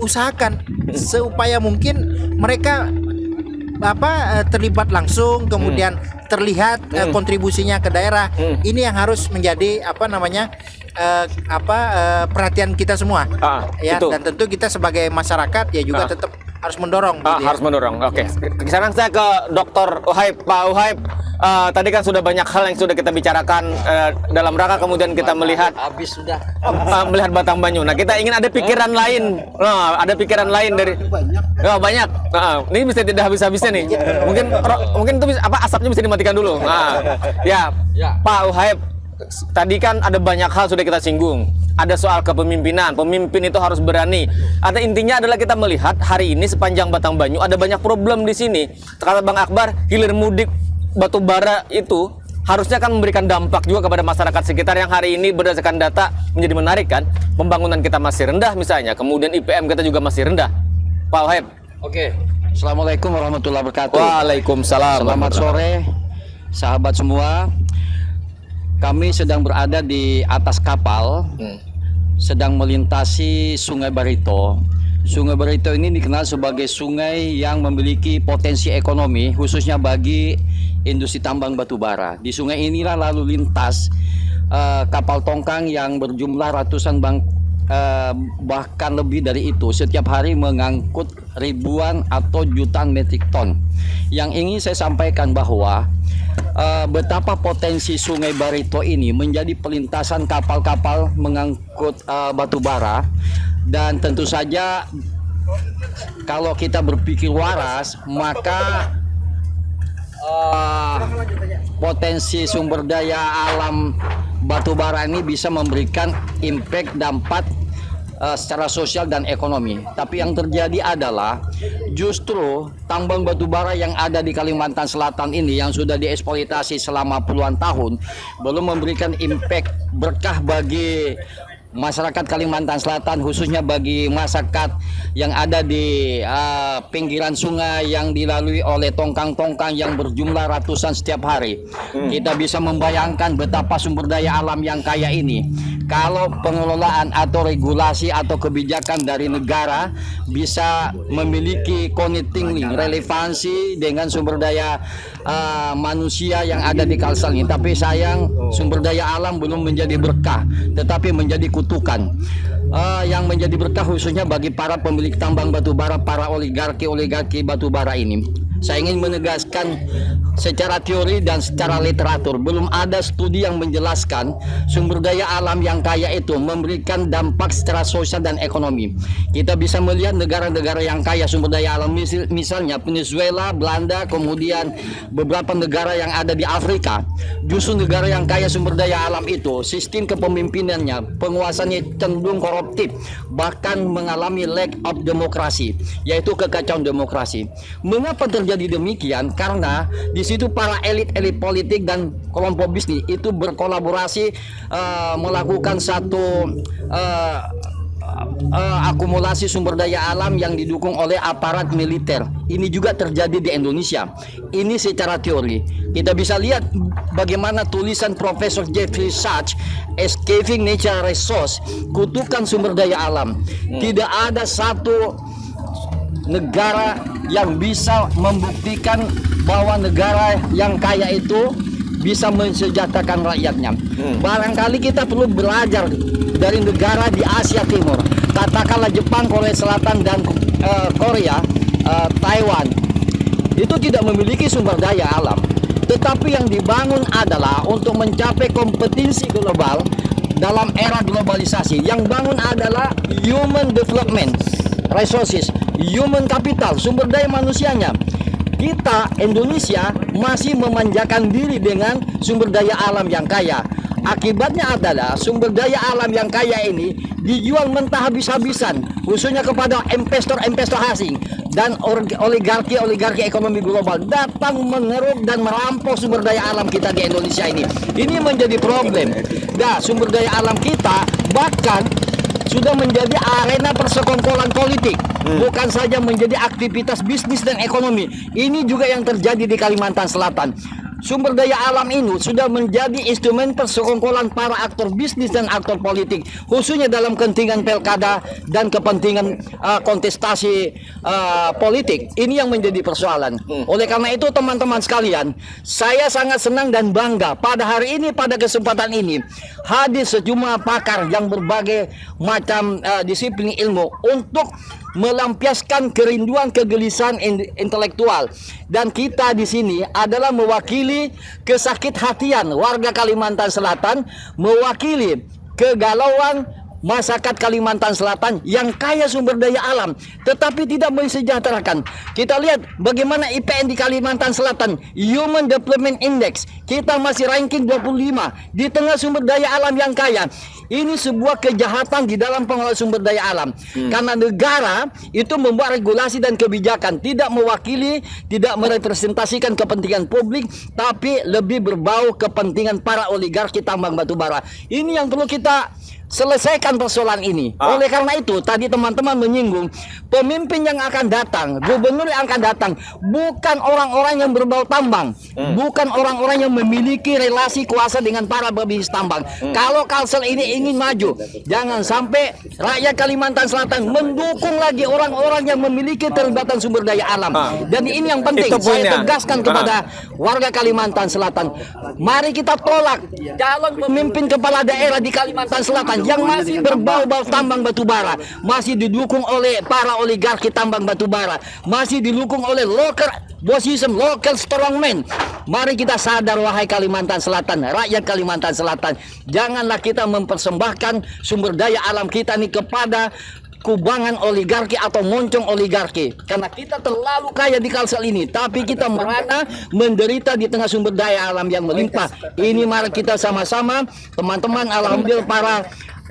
usahakan seupaya mungkin mereka terlibat langsung, kemudian terlihat kontribusinya ke daerah. Ini yang harus menjadi perhatian kita semua. Ya, dan tentu kita sebagai masyarakat ya juga tetap harus mendorong. Harus mendorong. Oke. Sekarang saya ke Dr. Uhaib. Pak Uhaib, tadi kan sudah banyak hal yang sudah kita bicarakan dalam rangka kemudian kita melihat melihat Battambangnu. Nah, kita ingin ada pikiran lain. Ada pikiran lain dari banyak. Ini bisa tidak habis-habisnya nih. Mungkin itu asapnya bisa dimatikan dulu. Ya, Pak Uhaib, tadi kan ada banyak hal sudah kita singgung. Ada soal kepemimpinan, pemimpin itu harus berani. Ada intinya adalah kita melihat hari ini sepanjang Battambangnu ada banyak problem di sini. Kata Bang Akbar, hilir mudik batu bara itu harusnya kan memberikan dampak juga kepada masyarakat sekitar yang hari ini berdasarkan data menjadi menarik kan. Pembangunan kita masih rendah misalnya, kemudian IPM kita juga masih rendah. Pak Wahib. Oke. Assalamualaikum warahmatullahi wabarakatuh. Waalaikumsalam. Selamat sore, sahabat semua. Kami sedang berada di atas kapal, sedang melintasi Sungai Barito. Sungai Barito ini dikenal sebagai sungai yang memiliki potensi ekonomi, khususnya bagi industri tambang batu bara. Di sungai inilah lalu lintas kapal tongkang yang berjumlah ratusan bahkan lebih dari itu setiap hari mengangkut ribuan atau jutaan metrik ton. Yang ingin saya sampaikan bahwa betapa potensi Sungai Barito ini menjadi pelintasan kapal-kapal mengangkut batu bara, dan tentu saja kalau kita berpikir waras maka potensi sumber daya alam batu bara ini bisa memberikan impact dampak secara sosial dan ekonomi. Tapi yang terjadi adalah justru tambang batu bara yang ada di Kalimantan Selatan ini yang sudah dieksploitasi selama puluhan tahun belum memberikan impact berkah bagi masyarakat Kalimantan Selatan, khususnya bagi masyarakat yang ada di pinggiran sungai yang dilalui oleh tongkang-tongkang yang berjumlah ratusan setiap hari. Kita bisa membayangkan betapa sumber daya alam yang kaya ini, kalau pengelolaan atau regulasi atau kebijakan dari negara bisa memiliki connecting link, relevansi dengan sumber daya manusia yang ada di Kalsel ini. Tapi sayang, sumber daya alam belum menjadi berkah, tetapi menjadi kutukan. Yang menjadi berkah khususnya bagi para pemilik tambang batubara, para oligarki batubara ini. Saya ingin menegaskan secara teori dan secara literatur belum ada studi yang menjelaskan sumber daya alam yang kaya itu memberikan dampak secara sosial dan ekonomi. Kita bisa melihat negara-negara yang kaya sumber daya alam, misalnya Venezuela, Belanda, kemudian beberapa negara yang ada di Afrika. Justru negara yang kaya sumber daya alam itu sistem kepemimpinannya, penguasanya cenderung koruptif, bahkan mengalami lack of demokrasi, yaitu kekacauan demokrasi. Mengapa terjadi demikian? Karena di situ para elit-elit politik dan kelompok bisnis itu berkolaborasi melakukan satu akumulasi sumber daya alam yang didukung oleh aparat militer. Ini juga terjadi di Indonesia. Ini secara teori. Kita bisa lihat bagaimana tulisan Profesor Jeffrey Sachs, Escaping Natural Resource, kutukan sumber daya alam. Tidak ada satu negara yang bisa membuktikan bahwa negara yang kaya itu bisa mensejahterakan rakyatnya. Barangkali kita perlu belajar dari negara di Asia Timur, katakanlah Jepang, Korea Selatan, dan Korea, Taiwan. Itu tidak memiliki sumber daya alam, tetapi yang dibangun adalah untuk mencapai kompetisi global dalam era globalisasi. Yang bangun adalah human development resources, human capital, sumber daya manusianya. Kita Indonesia masih memanjakan diri dengan sumber daya alam yang kaya. Akibatnya adalah sumber daya alam yang kaya ini dijual mentah habis-habisan, khususnya kepada investor-investor asing dan oligarki ekonomi global datang mengeruk dan merampok sumber daya alam kita di Indonesia ini. Ini menjadi problem. Nah, sumber daya alam kita bahkan sudah menjadi arena persekongkolan politik, bukan saja menjadi aktivitas bisnis dan ekonomi. Ini juga yang terjadi di Kalimantan Selatan. Sumber daya alam ini sudah menjadi instrumen persekongkolan para aktor bisnis dan aktor politik, khususnya dalam kepentingan pilkada dan kepentingan kontestasi politik. Ini yang menjadi persoalan. Oleh karena itu, teman-teman sekalian, saya sangat senang dan bangga pada hari ini, pada kesempatan ini, hadir sejumlah pakar yang berbagai macam disiplin ilmu untuk melampiaskan kerinduan kegelisahan intelektual. Dan kita di sini adalah mewakili kesakit-hatian warga Kalimantan Selatan, mewakili kegalauan masyarakat Kalimantan Selatan yang kaya sumber daya alam tetapi tidak mensejahterakan. Kita lihat bagaimana IPN di Kalimantan Selatan, Human Development Index, kita masih ranking 25 di tengah sumber daya alam yang kaya. Ini sebuah kejahatan di dalam pengelolaan sumber daya alam. Karena negara itu membuat regulasi dan kebijakan tidak mewakili, tidak merepresentasikan kepentingan publik, tapi lebih berbau kepentingan para oligarki tambang batubara. Ini yang perlu kita selesaikan persoalan ini. Oleh karena itu, tadi teman-teman menyinggung pemimpin yang akan datang, gubernur yang akan datang, bukan orang-orang yang berbau tambang, bukan orang-orang yang memiliki relasi kuasa dengan para pebisnis tambang. Kalau Kalsel ini ingin maju, jangan sampai rakyat Kalimantan Selatan mendukung lagi orang-orang yang memiliki keterlibatan sumber daya alam. Dan ini yang penting, saya tegaskan kepada warga Kalimantan Selatan, mari kita tolak calon pemimpin kepala daerah di Kalimantan Selatan yang masih berbau-bau tambang batubara, masih didukung oleh para oligarki tambang batubara, masih didukung oleh local bossism, local strongman. Mari kita sadar, wahai Kalimantan Selatan, rakyat Kalimantan Selatan, janganlah kita mempersembahkan sumber daya alam kita ini kepada kubangan oligarki atau moncong oligarki. Karena kita terlalu kaya di Kalsel ini, tapi kita merana menderita di tengah sumber daya alam yang melimpah. Ini mari kita sama-sama, teman-teman, alhamdulillah para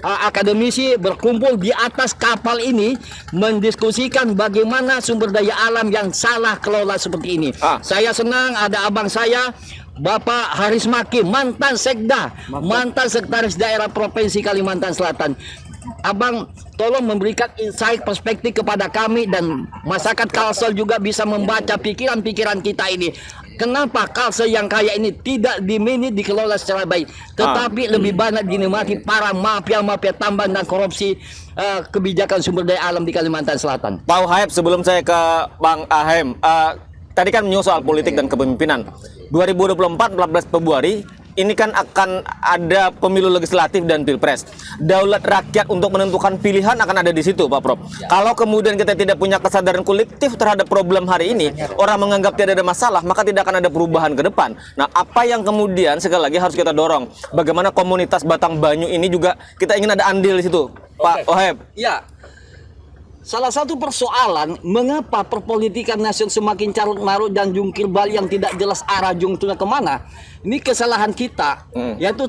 akademisi berkumpul di atas kapal ini mendiskusikan bagaimana sumber daya alam yang salah kelola seperti ini. Saya senang ada abang saya Bapak Haris Maki, mantan sekda, mantan sekretaris daerah Provinsi Kalimantan Selatan. Abang tolong memberikan insight perspektif kepada kami dan masyarakat Kalsel juga bisa membaca pikiran-pikiran kita ini. Kenapa Kalsel yang kaya ini tidak dimanage, dikelola secara baik, tetapi lebih banyak dinikmati para mafia tambang dan korupsi kebijakan sumber daya alam di Kalimantan Selatan. Pak Wahab, sebelum saya ke Bang Ahem, tadi kan menyinggung soal politik dan kepemimpinan. 2024 14 Februari ini kan akan ada pemilu legislatif dan pilpres. Daulat rakyat untuk menentukan pilihan akan ada di situ, Pak Prof. Kalau kemudian kita tidak punya kesadaran kolektif terhadap problem hari ini, orang menganggap tidak ada masalah, maka tidak akan ada perubahan ke depan. Nah, apa yang kemudian sekali lagi harus kita dorong? Bagaimana komunitas Batang Banyu ini juga kita ingin ada andil di situ, Pak Wahab. Ya. Salah satu persoalan mengapa perpolitikan nasional semakin carut marut dan jungkir balik yang tidak jelas arah jungturnya kemana. Ini kesalahan kita, yaitu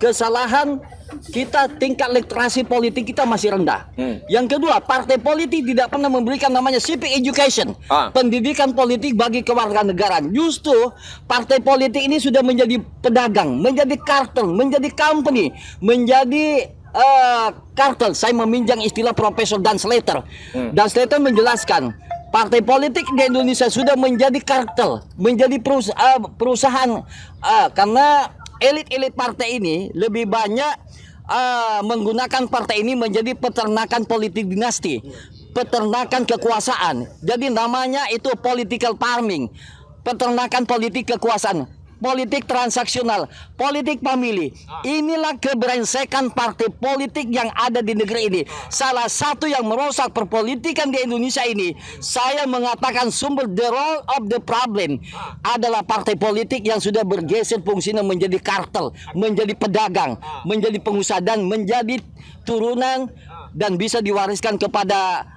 kesalahan kita tingkat literasi politik kita masih rendah. Yang kedua, partai politik tidak pernah memberikan namanya civic education, pendidikan politik bagi kewarganegaraan. Justru partai politik ini sudah menjadi pedagang, menjadi kartel, menjadi company, menjadi kartel. Saya meminjam istilah Profesor Dan Slater. Dan Slater menjelaskan partai politik di Indonesia sudah menjadi kartel, menjadi perusahaan karena elit-elit partai ini lebih banyak menggunakan partai ini menjadi peternakan politik dinasti, peternakan kekuasaan. Jadi namanya itu political farming, peternakan politik kekuasaan. Politik transaksional, politik pemilih. Inilah keberengsekan partai politik yang ada di negeri ini. Salah satu yang merusak perpolitikan di Indonesia ini, saya mengatakan sumber the role of the problem adalah partai politik yang sudah bergeser fungsinya menjadi kartel, menjadi pedagang, menjadi pengusaha dan menjadi turunan dan bisa diwariskan kepada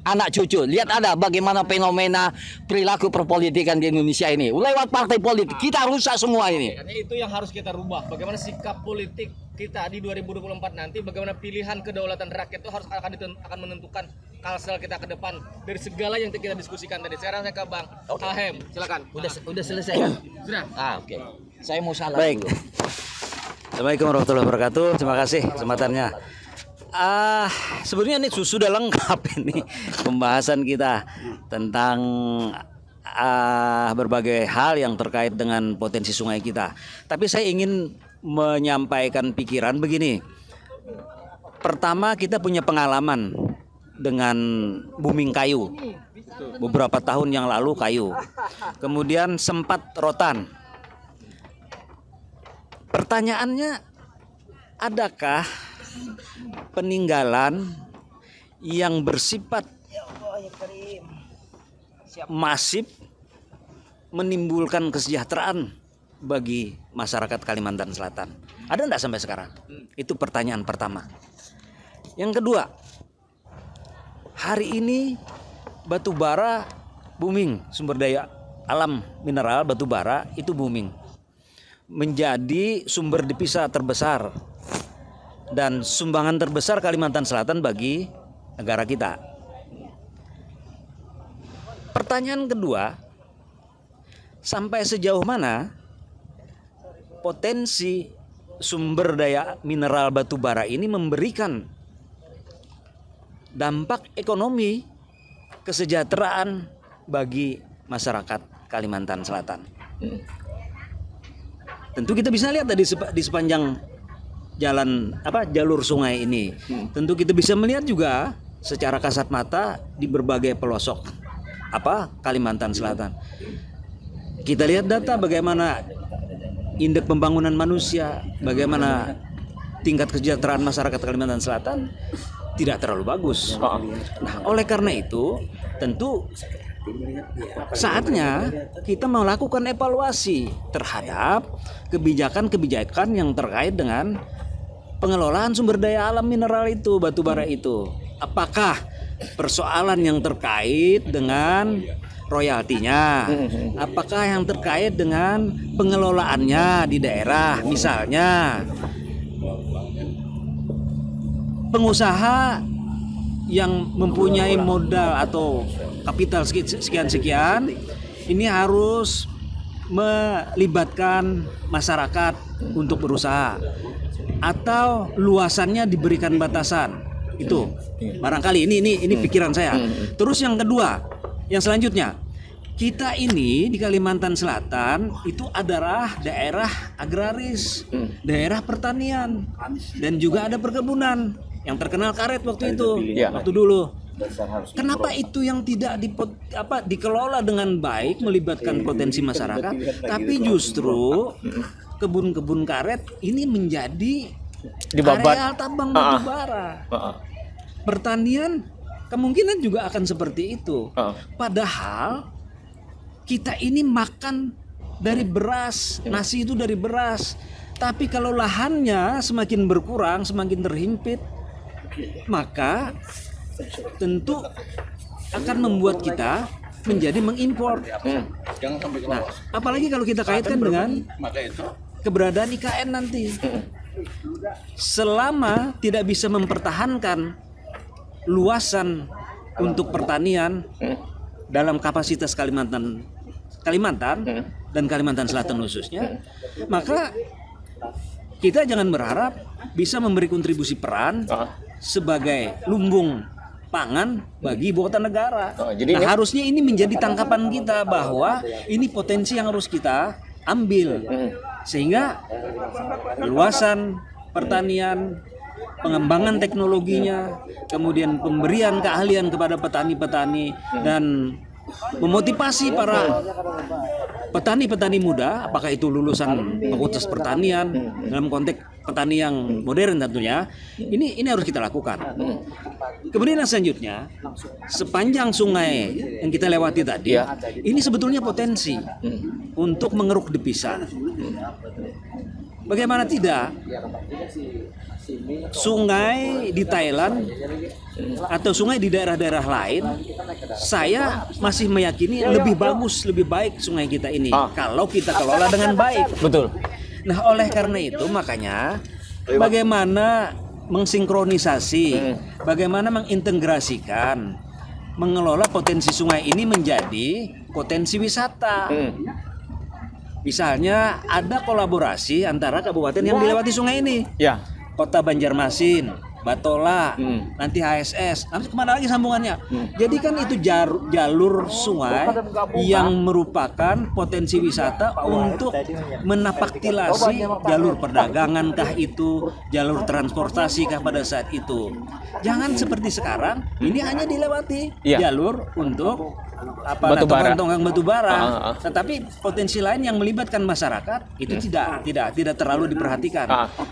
anak cucu. Lihat ada bagaimana fenomena perilaku perpolitikan di Indonesia ini lewat partai politik. Kita rusak semua ini. Itu yang harus kita rubah. Bagaimana sikap politik kita di 2024 nanti, bagaimana pilihan kedaulatan rakyat itu harus akan menentukan Kalsel kita ke depan dari segala yang kita diskusikan tadi. Sekarang saya ke Bang Ahem, silakan. Udah selesai kan? Sudah. Oke. Saya mau salah Baik. dulu. Assalamualaikum warahmatullahi wabarakatuh. Terima kasih kesempatannya. Sebenarnya ini sudah lengkap ini pembahasan kita tentang berbagai hal yang terkait dengan potensi sungai kita. Tapi saya ingin menyampaikan pikiran begini. Pertama, kita punya pengalaman dengan booming kayu. Beberapa tahun yang lalu kayu. Kemudian sempat rotan. Pertanyaannya, adakah peninggalan yang bersifat masif menimbulkan kesejahteraan bagi masyarakat Kalimantan Selatan? Ada enggak sampai sekarang? Itu pertanyaan pertama. Yang kedua, hari ini batu bara booming, sumber daya alam mineral batu bara itu booming, menjadi sumber devisa terbesar dan sumbangan terbesar Kalimantan Selatan bagi negara kita. Pertanyaan kedua, sampai sejauh mana potensi sumber daya mineral batu bara ini memberikan dampak ekonomi kesejahteraan bagi masyarakat Kalimantan Selatan? Tentu kita bisa lihat di sepanjang jalur sungai ini. Tentu kita bisa melihat juga secara kasat mata di berbagai pelosok Kalimantan Selatan. Kita lihat data bagaimana indeks pembangunan manusia, bagaimana tingkat kesejahteraan masyarakat Kalimantan Selatan tidak terlalu bagus. Nah, oleh karena itu tentu saatnya kita melakukan evaluasi terhadap kebijakan-kebijakan yang terkait dengan pengelolaan sumber daya alam mineral itu, batu bara itu. Apakah persoalan yang terkait dengan royaltinya? Apakah yang terkait dengan pengelolaannya di daerah? Misalnya pengusaha yang mempunyai modal atau kapital sekian-sekian ini harus melibatkan masyarakat untuk berusaha atau luasannya diberikan batasan. Itu barangkali ini pikiran saya. Terus yang kedua, yang selanjutnya, kita ini di Kalimantan Selatan itu adalah daerah agraris, daerah pertanian, dan juga ada perkebunan yang terkenal karet waktu itu, waktu dulu. Kenapa itu yang tidak dikelola dengan baik, melibatkan potensi masyarakat, tapi justru kebun-kebun karet ini menjadi areal tambang batu bara. Pertanian kemungkinan juga akan seperti itu. Padahal kita ini makan dari beras, nasi itu dari beras. Tapi kalau lahannya semakin berkurang, semakin terhimpit, maka tentu akan membuat kita menjadi mengimpor. Nah, apalagi kalau kita kaitkan dengan keberadaan IKN nanti. Selama tidak bisa mempertahankan luasan untuk pertanian dalam kapasitas Kalimantan dan Kalimantan Selatan khususnya, maka kita jangan berharap bisa memberi kontribusi peran sebagai lumbung pangan bagi ibu kota negara. Harusnya ini menjadi tangkapan kita bahwa ini potensi yang harus kita ambil, sehingga luasan pertanian, pengembangan teknologinya, kemudian pemberian keahlian kepada petani-petani, dan memotivasi para petani-petani muda, apakah itu lulusan fakultas pertanian dalam konteks petani yang modern tentunya, ini harus kita lakukan. Kemudian yang selanjutnya, sepanjang sungai yang kita lewati tadi, ini sebetulnya potensi untuk mengeruk devisa. Bagaimana tidak? Sungai di Thailand atau sungai di daerah-daerah lain, saya masih meyakini lebih bagus, lebih baik sungai kita ini kalau kita kelola dengan baik. Betul. Nah, oleh karena itu makanya bagaimana mensinkronisasi, bagaimana mengintegrasikan, mengelola potensi sungai ini menjadi potensi wisata. Misalnya ada kolaborasi antara kabupaten yang dilewati sungai ini. Kota Banjarmasin, Batola, nanti HSS, nanti kemana lagi sambungannya. Jadi kan itu jalur sungai yang merupakan potensi wisata untuk menapaktilasi jalur perdagangan kah itu, jalur transportasi kah pada saat itu. Jangan seperti sekarang, ini hanya dilewati jalur untuk tonggang batu bara. Tetapi potensi lain yang melibatkan masyarakat itu tidak terlalu diperhatikan.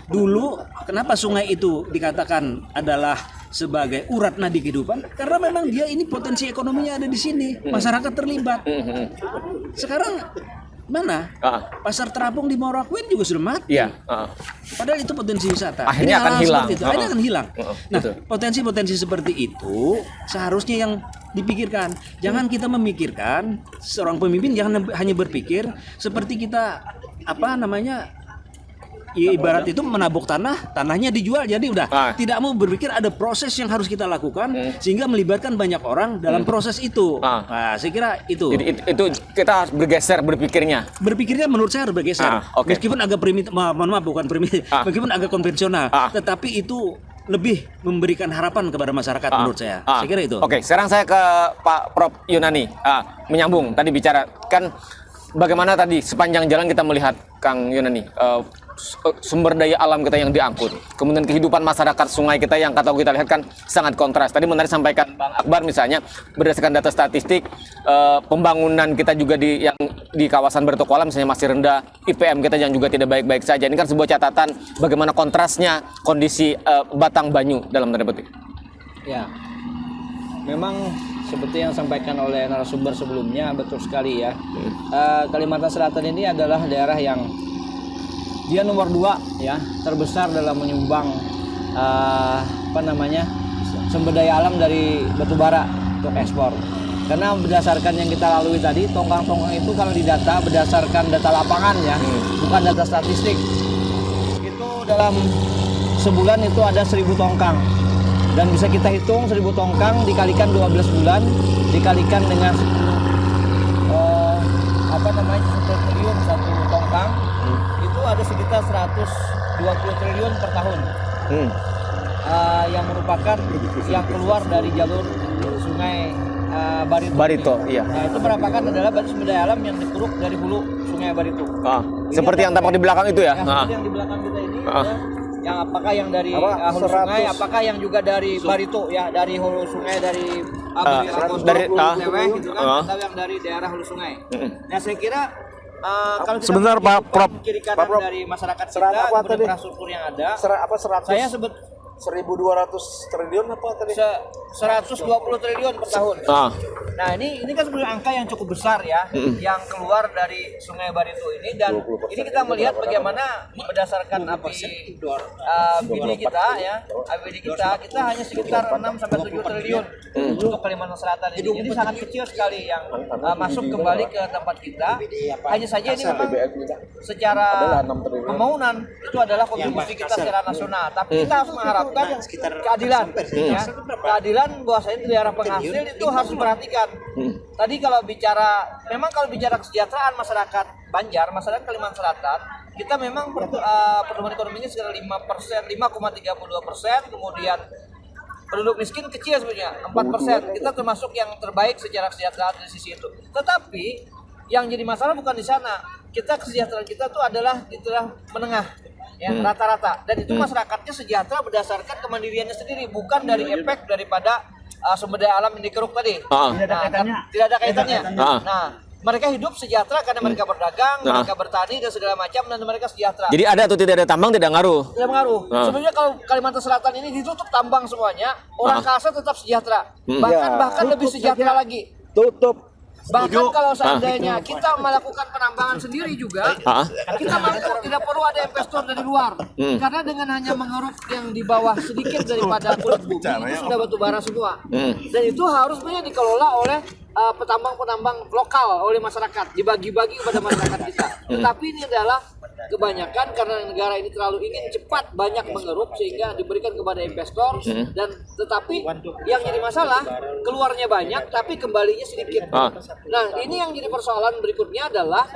Dulu kenapa sungai itu dikatakan adalah sebagai urat nadi kehidupan? Karena memang dia ini potensi ekonominya ada di sini, masyarakat terlibat. Sekarang mana? Pasar terapung di Morakwin juga sudah mati. Padahal itu potensi wisata. Akhirnya akan hilang. Akhirnya akan hilang. Nah, potensi-potensi seperti itu seharusnya yang dipikirkan. Jangan kita memikirkan, seorang pemimpin jangan hanya berpikir seperti kita ibarat itu menabuk tanahnya dijual, jadi udah tidak mau berpikir ada proses yang harus kita lakukan sehingga melibatkan banyak orang dalam proses itu. Nah, saya kira itu. Jadi itu kita harus bergeser berpikirnya. Berpikirnya menurut saya harus bergeser. Meskipun agak primitif, bukan primitif, meskipun agak konvensional, tetapi itu lebih memberikan harapan kepada masyarakat menurut saya. Saya kira itu. Oke, sekarang saya ke Pak Prof Yunani. Menyambung tadi bicara kan bagaimana tadi sepanjang jalan kita melihat Kang Yunani sumber daya alam kita yang diangkut, kemudian kehidupan masyarakat sungai kita yang kata kita lihat kan sangat kontras. Tadi menarik sampaikan Bang Akbar misalnya berdasarkan data statistik pembangunan kita juga yang di kawasan Bertokoala misalnya masih rendah, IPM kita yang juga tidak baik-baik saja. Ini kan sebuah catatan bagaimana kontrasnya kondisi Batang Banyu dalam tanda petik. Ya, memang seperti yang disampaikan oleh narasumber sebelumnya, betul sekali ya. Kalimantan Selatan ini adalah daerah yang dia nomor 2 ya, terbesar dalam menyumbang sumber daya alam dari batubara untuk ekspor. Karena berdasarkan yang kita lalui tadi, tongkang-tongkang itu kalau didata berdasarkan data lapangan ya, bukan data statistik. Itu dalam sebulan itu ada 1000 tongkang. Dan bisa kita hitung 1000 tongkang dikalikan 12 bulan, dikalikan dengan 10 1 triliun satu tongkang, itu ada sekitar 120 triliun per tahun. Yang merupakan yang keluar dari jalur sungai Barito. Iya. Nah, itu merupakan adalah basis sumber daya alam yang dikeruk dari hulu sungai Barito. Seperti yang tampak di belakang itu ya. Seperti yang di belakang kita ini, ya, yang apakah yang dari hulu sungai, apakah yang juga dari Barito ya, dari hulu sungai dari dari Leweh gitu kan, atau yang dari daerah hulu sungai. Nah, saya kira kalau kita Sebentar, Pak Prof. kiri kanan dari masyarakat kita, infrastruktur yang ada, saya sebut 1.200 triliun apa tadi? 120 triliun per tahun. Nah, ini kan sebenarnya angka yang cukup besar ya, yang keluar dari Sungai Barito ini, dan ini kita melihat bagaimana berdasarkan APBD kita ya, APBD kita hanya sekitar 6 sampai 7 triliun untuk Kalimantan Selatan ini. Jadi sangat kecil sekali yang masuk kembali ke tempat kita. Hanya saja ini memang secara pembangunan itu adalah kontribusi kita secara nasional, tapi kita harus mengharapkan keadilan ya. Keadilan bahwasanya di daerah penghasil itu harus diperhatikan. Tadi kalau bicara kesejahteraan masyarakat Banjar, masyarakat Kalimantan Selatan, kita memang pertumbuhan ekonominya sekitar 5%, 5,32%, kemudian penduduk miskin kecil sebenarnya 4%. Kita termasuk yang terbaik secara kesejahteraan dari sisi itu. Tetapi yang jadi masalah bukan di sana. Kesejahteraan kita itu adalah menengah. Ya, rata-rata, dan itu masyarakatnya sejahtera berdasarkan kemandiriannya sendiri, bukan dari efek daripada sumber daya alam yang dikeruk tadi. Tidak ada kaitannya. Nah, mereka hidup sejahtera karena mereka berdagang, mereka bertani dan segala macam, dan mereka sejahtera. Jadi ada atau tidak ada tambang tidak ngaruh. Tidak mengaruh. Sebenarnya kalau Kalimantan Selatan ini ditutup tambang semuanya, orang Kalsel tetap sejahtera. Bahkan lebih sejahtera lagi. Tutup. Bahkan kalau seandainya kita melakukan penambangan sendiri juga, kita mampu, tidak perlu ada investor dari luar. Karena dengan hanya mengeruk yang di bawah sedikit daripada kulit bumi, itu sudah batu bara semua. Dan itu harusnya dikelola oleh petambang-petambang lokal, oleh masyarakat, dibagi-bagi kepada masyarakat kita. Tetapi ini adalah kebanyakan karena negara ini terlalu ingin cepat banyak mengeruk sehingga diberikan kepada investor, dan tetapi yang jadi masalah keluarnya banyak tapi kembalinya sedikit. Nah, ini yang jadi persoalan berikutnya adalah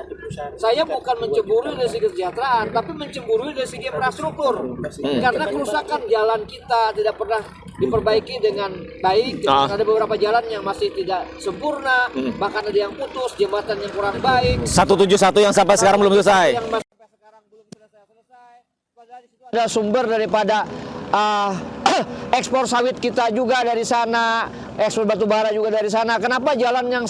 saya bukan mencemburui dari segi kesejahteraan, tapi mencemburui dari segi infrastruktur. Karena kerusakan jalan kita tidak pernah diperbaiki dengan baik. Ada beberapa jalan yang masih tidak sempurna, bahkan ada yang putus, jembatan yang kurang baik. 171 yang sampai sekarang belum selesai. Ada sumber daripada ekspor sawit kita juga dari sana, ekspor batu bara juga dari sana. Kenapa jalan yang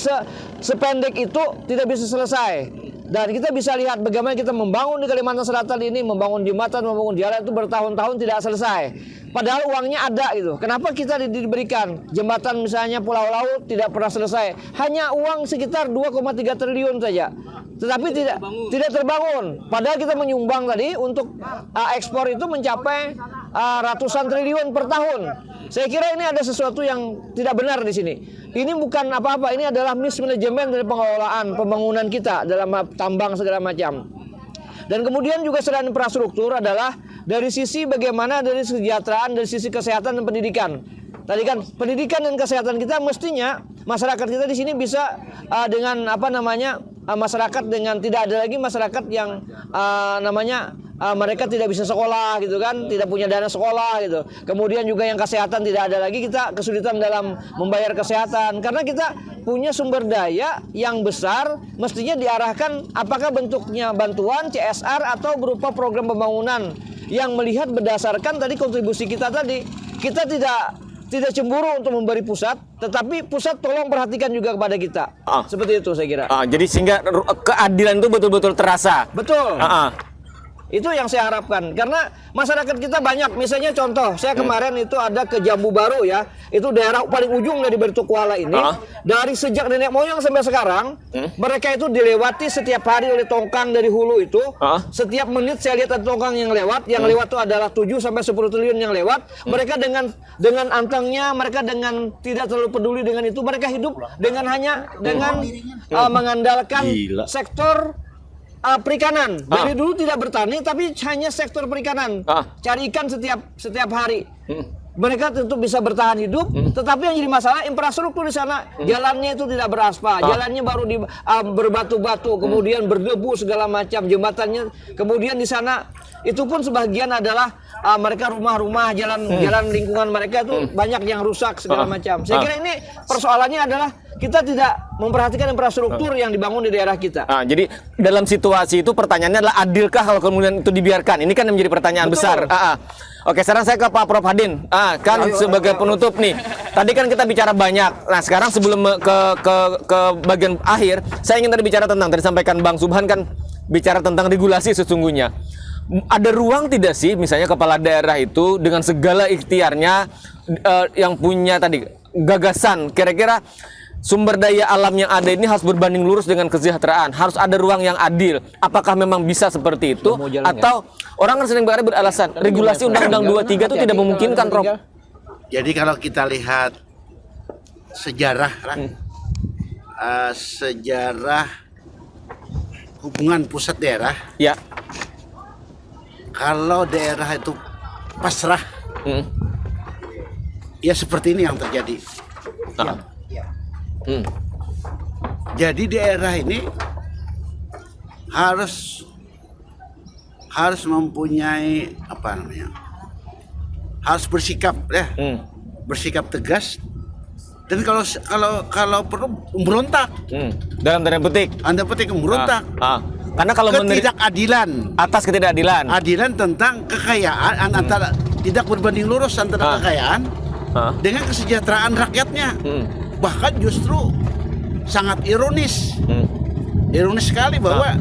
sependek itu tidak bisa selesai? Dan kita bisa lihat bagaimana kita membangun di Kalimantan Selatan ini, membangun jembatan, membangun jalan itu bertahun-tahun tidak selesai. Padahal uangnya ada gitu. Kenapa kita diberikan jembatan misalnya Pulau Laut tidak pernah selesai? Hanya uang sekitar 2,3 triliun saja. Tetapi tidak terbangun. Padahal kita menyumbang tadi untuk ekspor itu mencapai ratusan triliun per tahun. Saya kira ini ada sesuatu yang tidak benar di sini. Ini bukan apa-apa, ini adalah mismanagement dari pengelolaan pembangunan kita dalam tambang segala macam. Dan kemudian juga selain infrastruktur adalah dari sisi bagaimana dari kesejahteraan, dari sisi kesehatan dan pendidikan. Tadi kan pendidikan dan kesehatan kita mestinya masyarakat kita di sini bisa dengan masyarakat dengan tidak ada lagi masyarakat yang mereka tidak bisa sekolah gitu kan, tidak punya dana sekolah gitu. Kemudian juga yang kesehatan tidak ada lagi, kita kesulitan dalam membayar kesehatan karena kita punya sumber daya yang besar, mestinya diarahkan apakah bentuknya bantuan CSR atau berupa program pembangunan yang melihat berdasarkan tadi kontribusi kita tadi. Kita tidak cemburu untuk memberi pusat, tetapi pusat tolong perhatikan juga kepada kita. Seperti itu saya kira. Jadi sehingga keadilan itu betul-betul terasa. Betul. Itu yang saya harapkan. Karena masyarakat kita banyak. Misalnya contoh, saya kemarin itu ada ke Jambu Baru ya. Itu daerah paling ujung dari Barito Kuala ini. Dari sejak nenek moyang sampai sekarang, mereka itu dilewati setiap hari oleh tongkang dari hulu itu. Setiap menit saya lihat ada tongkang yang lewat. Yang lewat itu adalah 7 sampai 10 triliun yang lewat. Mereka dengan antengnya, mereka dengan tidak terlalu peduli dengan itu. Mereka hidup dengan mengandalkan sektor perikanan. Dari dulu tidak bertani, tapi hanya sektor perikanan. Cari ikan setiap hari. mereka tentu bisa bertahan hidup, tetapi yang jadi masalah infrastruktur di sana. Jalannya itu tidak beraspal, jalannya baru berbatu-batu, kemudian berdebu segala macam, jembatannya. Kemudian di sana itu pun sebagian adalah mereka rumah-rumah, jalan lingkungan mereka itu banyak yang rusak segala macam. Saya kira ini persoalannya adalah kita tidak memperhatikan infrastruktur yang dibangun di daerah kita. Jadi dalam situasi itu pertanyaannya adalah adilkah kalau kemudian itu dibiarkan? Ini kan yang menjadi pertanyaan besar. Oke, sekarang saya ke Pak Prof Hadin. Kan sebagai penutup nih. Tadi kan kita bicara banyak. Nah, sekarang sebelum ke bagian akhir, saya ingin tadi bicara tentang tadi sampaikan Bang Subhan kan bicara tentang regulasi sesungguhnya. Ada ruang tidak sih misalnya kepala daerah itu dengan segala ikhtiarnya yang punya tadi gagasan kira-kira sumber daya alam yang ada ini harus berbanding lurus dengan kesejahteraan, harus ada ruang yang adil. Apakah memang bisa seperti itu atau orang kan sering beralasan regulasi Undang-Undang 23 itu tidak memungkinkan, Prof? Jadi kalau kita lihat sejarah sejarah hubungan pusat daerah, ya, kalau daerah itu pasrah, ya seperti ini yang terjadi. Jadi daerah ini harus mempunyai apa namanya, harus bersikap ya, bersikap tegas, dan kalau perlu memberontak. Dalam tanda petik. Anda petik memberontak. Karena kalau ketidakadilan, atas ketidakadilan, adilan tentang kekayaan antara tidak berbanding lurus antara kekayaan dengan kesejahteraan rakyatnya. Bahkan justru sangat ironis, ironis sekali bahwa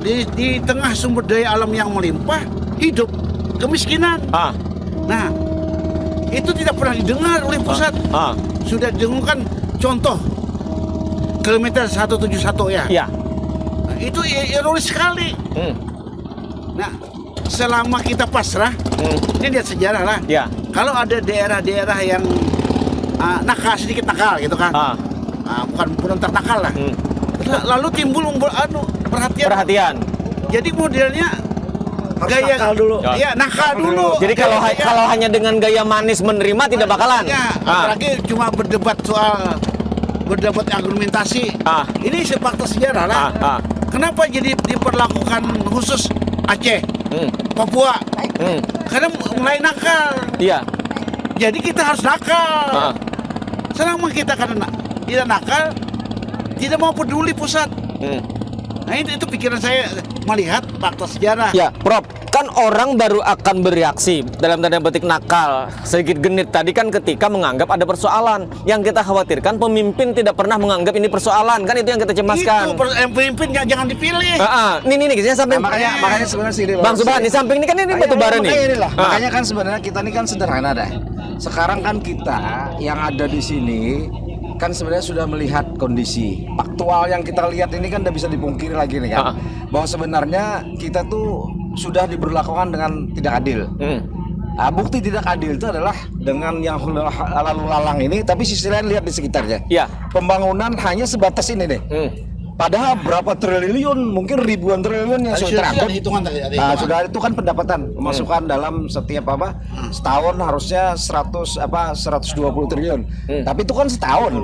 di tengah sumber daya alam yang melimpah hidup kemiskinan. Nah, itu tidak pernah didengar oleh pusat. Sudah didengungkan contoh kilometer 171 ya. Nah, itu ironis sekali. Nah, selama kita pasrah, ini lihat sejarah lah. Kalau ada daerah-daerah yang sedikit nakal gitu kan, bukan berontak nakal lah. Lalu timbul perhatian. Jadi modelnya gaya nakal dulu. Ya, nakal dulu. Jadi kalau hanya dengan gaya manis menerima tidak bakalan. Apalagi cuma berdebat argumentasi. Ini fakta sejarah lah. Kenapa jadi diperlakukan khusus Aceh, Papua? Karena mulai nakal. Jadi kita harus nakal. Selama kita tidak nakal, tidak mau peduli pusat. Nah itu pikiran saya melihat fakta sejarah. Ya, Prof, kan orang baru akan bereaksi dalam tanda petik nakal, sedikit genit tadi kan ketika menganggap ada persoalan. Yang kita khawatirkan pemimpin tidak pernah menganggap ini persoalan, kan itu yang kita cemaskan. Itu pemimpin jangan dipilih. Ini saya sampai makanya sebenarnya sih Bang Subhan di samping ini kan ini batu bara nih. Makanya kan sebenarnya kita ini kan sederhana dah. Sekarang kan kita yang ada di sini kan sebenarnya sudah melihat kondisi faktual yang kita lihat ini kan tidak bisa dipungkiri lagi nih kan, bahwa sebenarnya kita tuh sudah diberlakukan dengan tidak adil. Bukti tidak adil itu adalah dengan yang lalu lalang ini, tapi sisi lain lihat di sekitarnya. Pembangunan hanya sebatas ini nih. Padahal berapa triliun, mungkin ribuan triliun yang sudah terangkut. Sudah itu kan pendapatan pemasukan dalam setiap setahun harusnya 120 triliun. Tapi itu kan setahun.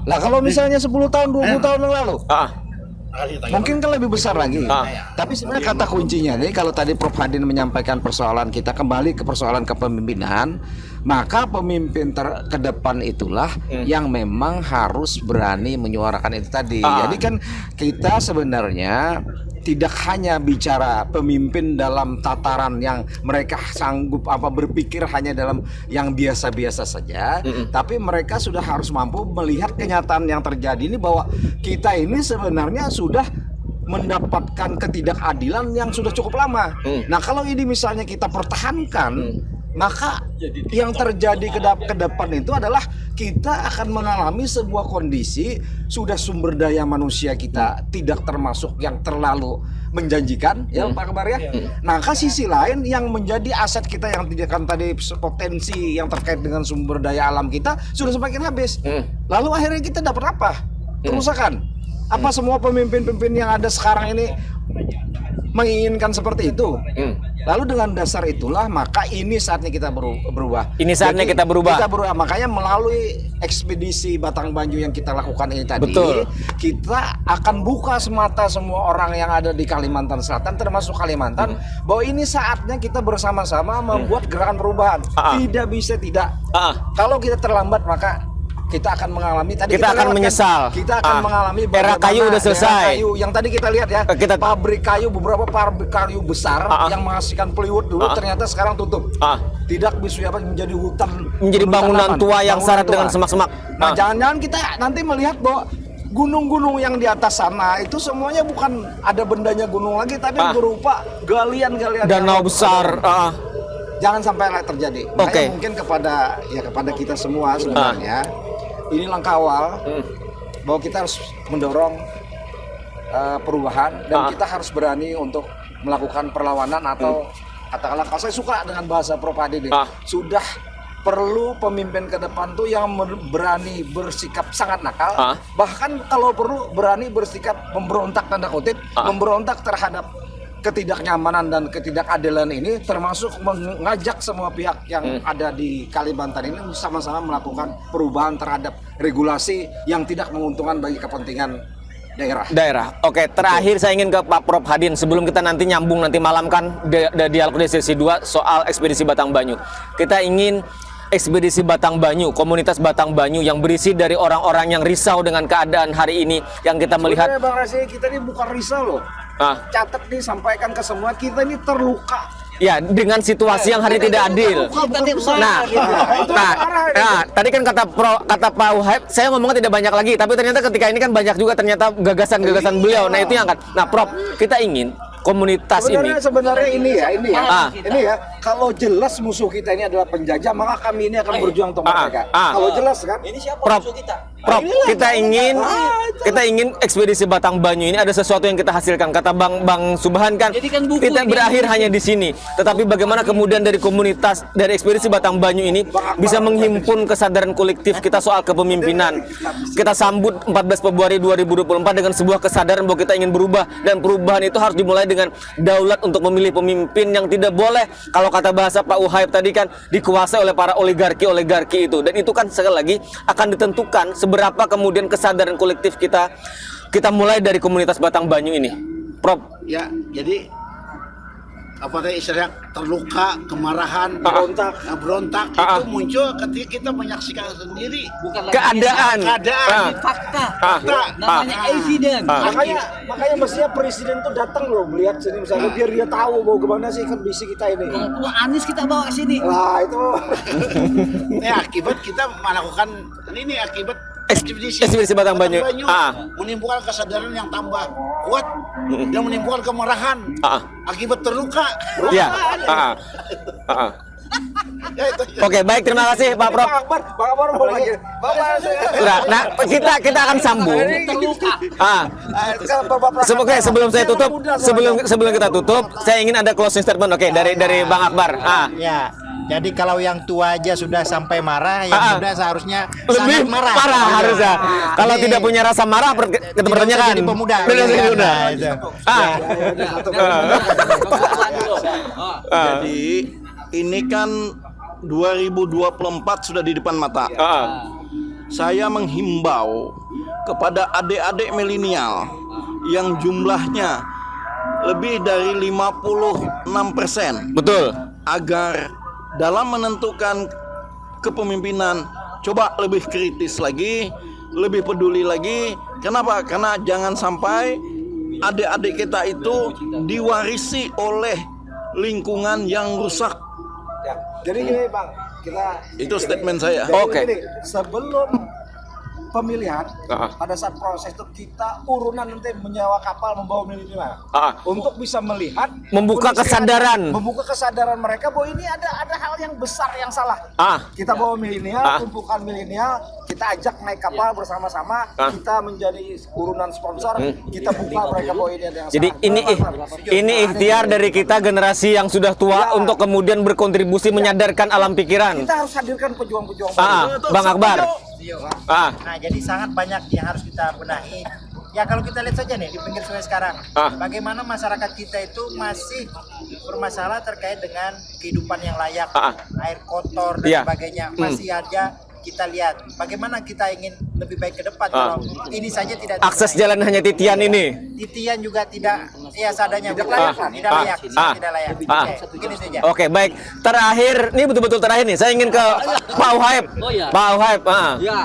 Lah kalau misalnya 10 tahun, 20 tahun yang lalu, mungkin kan lebih besar lagi. Tapi sebenarnya kata kuncinya nih, kalau tadi Prof Hadin menyampaikan persoalan kita kembali ke persoalan kepemimpinan, maka pemimpin ke depan itulah yang memang harus berani menyuarakan itu tadi. Jadi kan kita sebenarnya tidak hanya bicara pemimpin dalam tataran yang mereka sanggup berpikir hanya dalam yang biasa-biasa saja, tapi mereka sudah harus mampu melihat kenyataan yang terjadi ini, bahwa kita ini sebenarnya sudah mendapatkan ketidakadilan yang sudah cukup lama. Nah, kalau ini misalnya kita pertahankan, maka yang terjadi ke depan itu adalah kita akan mengalami sebuah kondisi sudah sumber daya manusia kita tidak termasuk yang terlalu menjanjikan, ya Pak Kabar ya. Nah, ke sisi lain yang menjadi aset kita yang tidak kan tadi potensi yang terkait dengan sumber daya alam kita sudah semakin habis. Lalu akhirnya kita dapat apa? Kerusakan. Apa semua pemimpin-pemimpin yang ada sekarang ini menginginkan seperti itu. Lalu dengan dasar itulah maka ini saatnya kita berubah. Ini saatnya Jadi, kita berubah. Makanya melalui ekspedisi Batang Banyu yang kita lakukan ini tadi, Betul. kita akan buka semata semua orang yang ada di Kalimantan Selatan termasuk Kalimantan bahwa ini saatnya kita bersama-sama membuat gerakan perubahan. Tidak bisa tidak. Kalau kita terlambat maka kita akan mengalami Kita akan lewatkan, menyesal. Kita akan mengalami era kayu udah selesai. era kayu yang tadi kita lihat ya. Pabrik kayu, beberapa pabrik kayu besar yang menghasilkan plywood dulu ternyata sekarang tutup. Tidak bisa menjadi hutan, menjadi bangunan tanaman, tua yang bangunan syarat tua. dengan semak-semak. Nah, jangan-jangan kita nanti melihat bahwa gunung-gunung yang di atas sana itu semuanya bukan ada bendanya gunung lagi, tapi berupa galian-galian Danau besar. Jangan sampai terjadi. Makanya Oke. mungkin kepada kita semua sebenarnya ini langkah awal bahwa kita harus mendorong perubahan dan kita harus berani untuk melakukan perlawanan atau katakanlah, kalau saya suka dengan bahasa Prof Hadi nih, sudah perlu pemimpin ke depan tuh yang berani bersikap sangat nakal, bahkan kalau perlu berani bersikap memberontak tanda kutip, memberontak terhadap ketidaknyamanan dan ketidakadilan ini, termasuk mengajak semua pihak yang ada di Kalimantan ini sama-sama melakukan perubahan terhadap regulasi yang tidak menguntungkan bagi kepentingan daerah. Oke, terakhir saya ingin ke Pak Prof Hadin sebelum kita nanti nyambung nanti malam kan dialog di sesi 2 soal ekspedisi Batang Banyu. Kita ingin ekspedisi Batang Banyu, komunitas Batang Banyu yang berisi dari orang-orang yang risau dengan keadaan hari ini yang kita melihat. Sebenarnya Bang Rasi, kita ini bukan risau loh. Catat nih, sampaikan ke semua, kita ini terluka. Ya, dengan situasi yang hari tidak adil. Nah, tadi kan kata Pak Uhaib, saya ngomongnya tidak banyak lagi, tapi ternyata ketika ini kan banyak juga ternyata gagasan-gagasan beliau. Nah, itu yang kan. Nah, Prof, kita ingin komunitas sebenarnya ini ya, kalau jelas musuh kita ini adalah penjajah, maka kami ini akan berjuang untuk mereka. Kalau jelas kan, ini siapa musuh kita? Prof, kita ingin ekspedisi Batang Banyu ini ada sesuatu yang kita hasilkan. Kata Bang Subhan kan, kita berakhir hanya di sini. Tetapi bagaimana kemudian dari komunitas, dari ekspedisi Batang Banyu ini bisa menghimpun kesadaran kolektif kita soal kepemimpinan. Kita sambut 14 Februari 2024 dengan sebuah kesadaran bahwa kita ingin berubah, dan perubahan itu harus dimulai dengan daulat untuk memilih pemimpin yang tidak boleh, kalau kata bahasa Pak Uhaib tadi kan, dikuasai oleh para oligarki itu. Dan itu kan sekali lagi akan ditentukan seberapa kemudian kesadaran kolektif kita mulai dari komunitas Batang Banyu ini, Prof. Ya, jadi apa tadi istilahnya terluka, kemarahan, berontak itu muncul ketika kita menyaksikan sendiri keadaan. Fakta. Namanya evidence. Makanya mestinya presiden tuh datang loh melihat sini misalnya, biar dia tahu bahwa gimana sih kondisi kita ini. Kalau Anies kita bawa ke sini. Nah, itu ya akibat kita melakukan ini akibat ekspedisi Batang Banyu menimbulkan kesadaran yang tambah kuat dan menimbulkan kemarahan akibat terluka. Ya. Oke, baik, terima kasih Pak Prof. Bang Akbar mau lagi. Nah, kita akan sambung. Oke, sebelum saya tutup, sebelum kita tutup, saya ingin ada closing statement. Oke, dari Bang Akbar. Ya, jadi kalau yang tua aja sudah sampai marah, yang muda seharusnya lebih sangat marah. Harusnya. Kalau tidak punya rasa marah, kita pertanyakan. Jadi pemuda. Jadi ini kan 2024 sudah di depan mata. Saya menghimbau kepada adik-adik milenial yang jumlahnya lebih dari 56%. Betul. Agar dalam menentukan kepemimpinan coba lebih kritis lagi, lebih peduli lagi. Kenapa? Karena jangan sampai adik-adik kita itu diwarisi oleh lingkungan yang rusak. Ya, jadi gini Bang, Itu statement saya. Oke. Sebelum pemilihan, pada saat proses itu kita urunan nanti menyewa kapal membawa milenial untuk bisa melihat, membuka kesadaran mereka bahwa ini ada hal yang besar yang salah. Kita bawa milenial, tumpukan milenial, kita ajak naik kapal bersama-sama, kita menjadi urunan sponsor, kita buka mereka bahwa ini ada yang Jadi salah. ini ikhtiar dari kita generasi yang sudah tua untuk kemudian berkontribusi menyadarkan alam pikiran. Kita harus hadirkan pejuang-pejuang Bang Akbar. Nah, jadi sangat banyak yang harus kita benahi. Ya kalau kita lihat saja nih di pinggir sungai sekarang, bagaimana masyarakat kita itu masih bermasalah terkait dengan kehidupan yang layak, air kotor dan sebagainya. Masih aja kita lihat bagaimana kita ingin lebih baik ke depan. Kalau ini saja tidak Akses jalan hanya titian ini. titian juga tidak, ya seadanya, tidak layak, tidak layak. Begini saja. Oke, baik. Terakhir, ini betul-betul terakhir nih. Saya ingin ke Pak Uhaib. Pak Uhaib. Ya,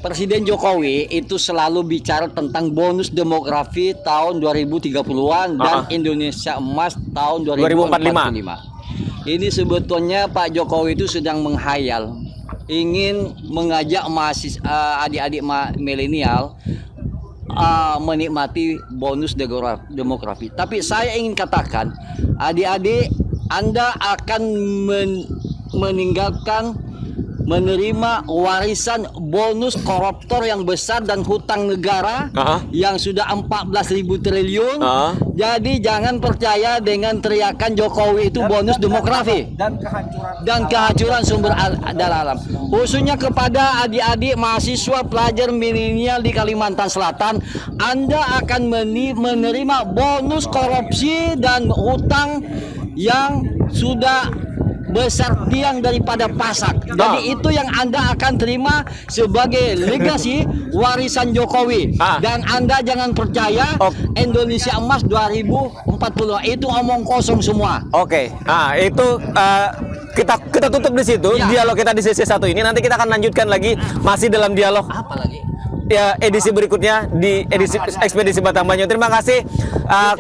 Presiden Jokowi itu selalu bicara tentang bonus demografi tahun 2030-an dan Indonesia Emas tahun 2045. Ini sebetulnya Pak Jokowi itu sedang menghayal, ingin mengajak mahasiswa adik-adik milenial menikmati bonus demografi. Tapi saya ingin katakan, adik-adik, Anda akan meninggalkan menerima warisan bonus koruptor yang besar dan hutang negara yang sudah 14.000 triliun. Jadi jangan percaya dengan teriakan Jokowi itu bonus demografi dan kehancuran sumber daya alam. Khususnya kepada adik-adik mahasiswa pelajar milenial di Kalimantan Selatan, Anda akan menerima bonus korupsi dan hutang yang sudah besar tiang daripada pasak. Jadi itu yang Anda akan terima sebagai legasi warisan Jokowi. Dan Anda jangan percaya Indonesia Emas 2040 itu omong kosong semua. Oke. Nah, itu kita tutup di situ. Dialog kita di sesi satu ini. Nanti kita akan lanjutkan lagi masih dalam dialog. Apa lagi? Ya, edisi berikutnya di edisi ekspedisi Batang Banyu. Terima kasih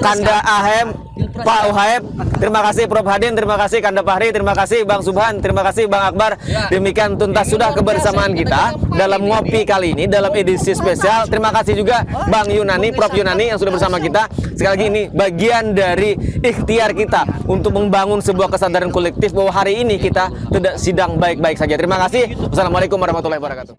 Kanda Ahem, Pak Uhaib, terima kasih Prof Hadin, terima kasih Kanda Fahri, terima kasih Bang Subhan, terima kasih Bang Akbar. Demikian tuntas sudah kebersamaan kita dalam ngopi kali ini dalam edisi spesial. Terima kasih juga Bang Yunani, Prof Yunani yang sudah bersama kita. Sekali lagi ini bagian dari ikhtiar kita untuk membangun sebuah kesadaran kolektif bahwa hari ini kita tidak sedang baik-baik saja. Terima kasih. Wassalamualaikum warahmatullahi wabarakatuh.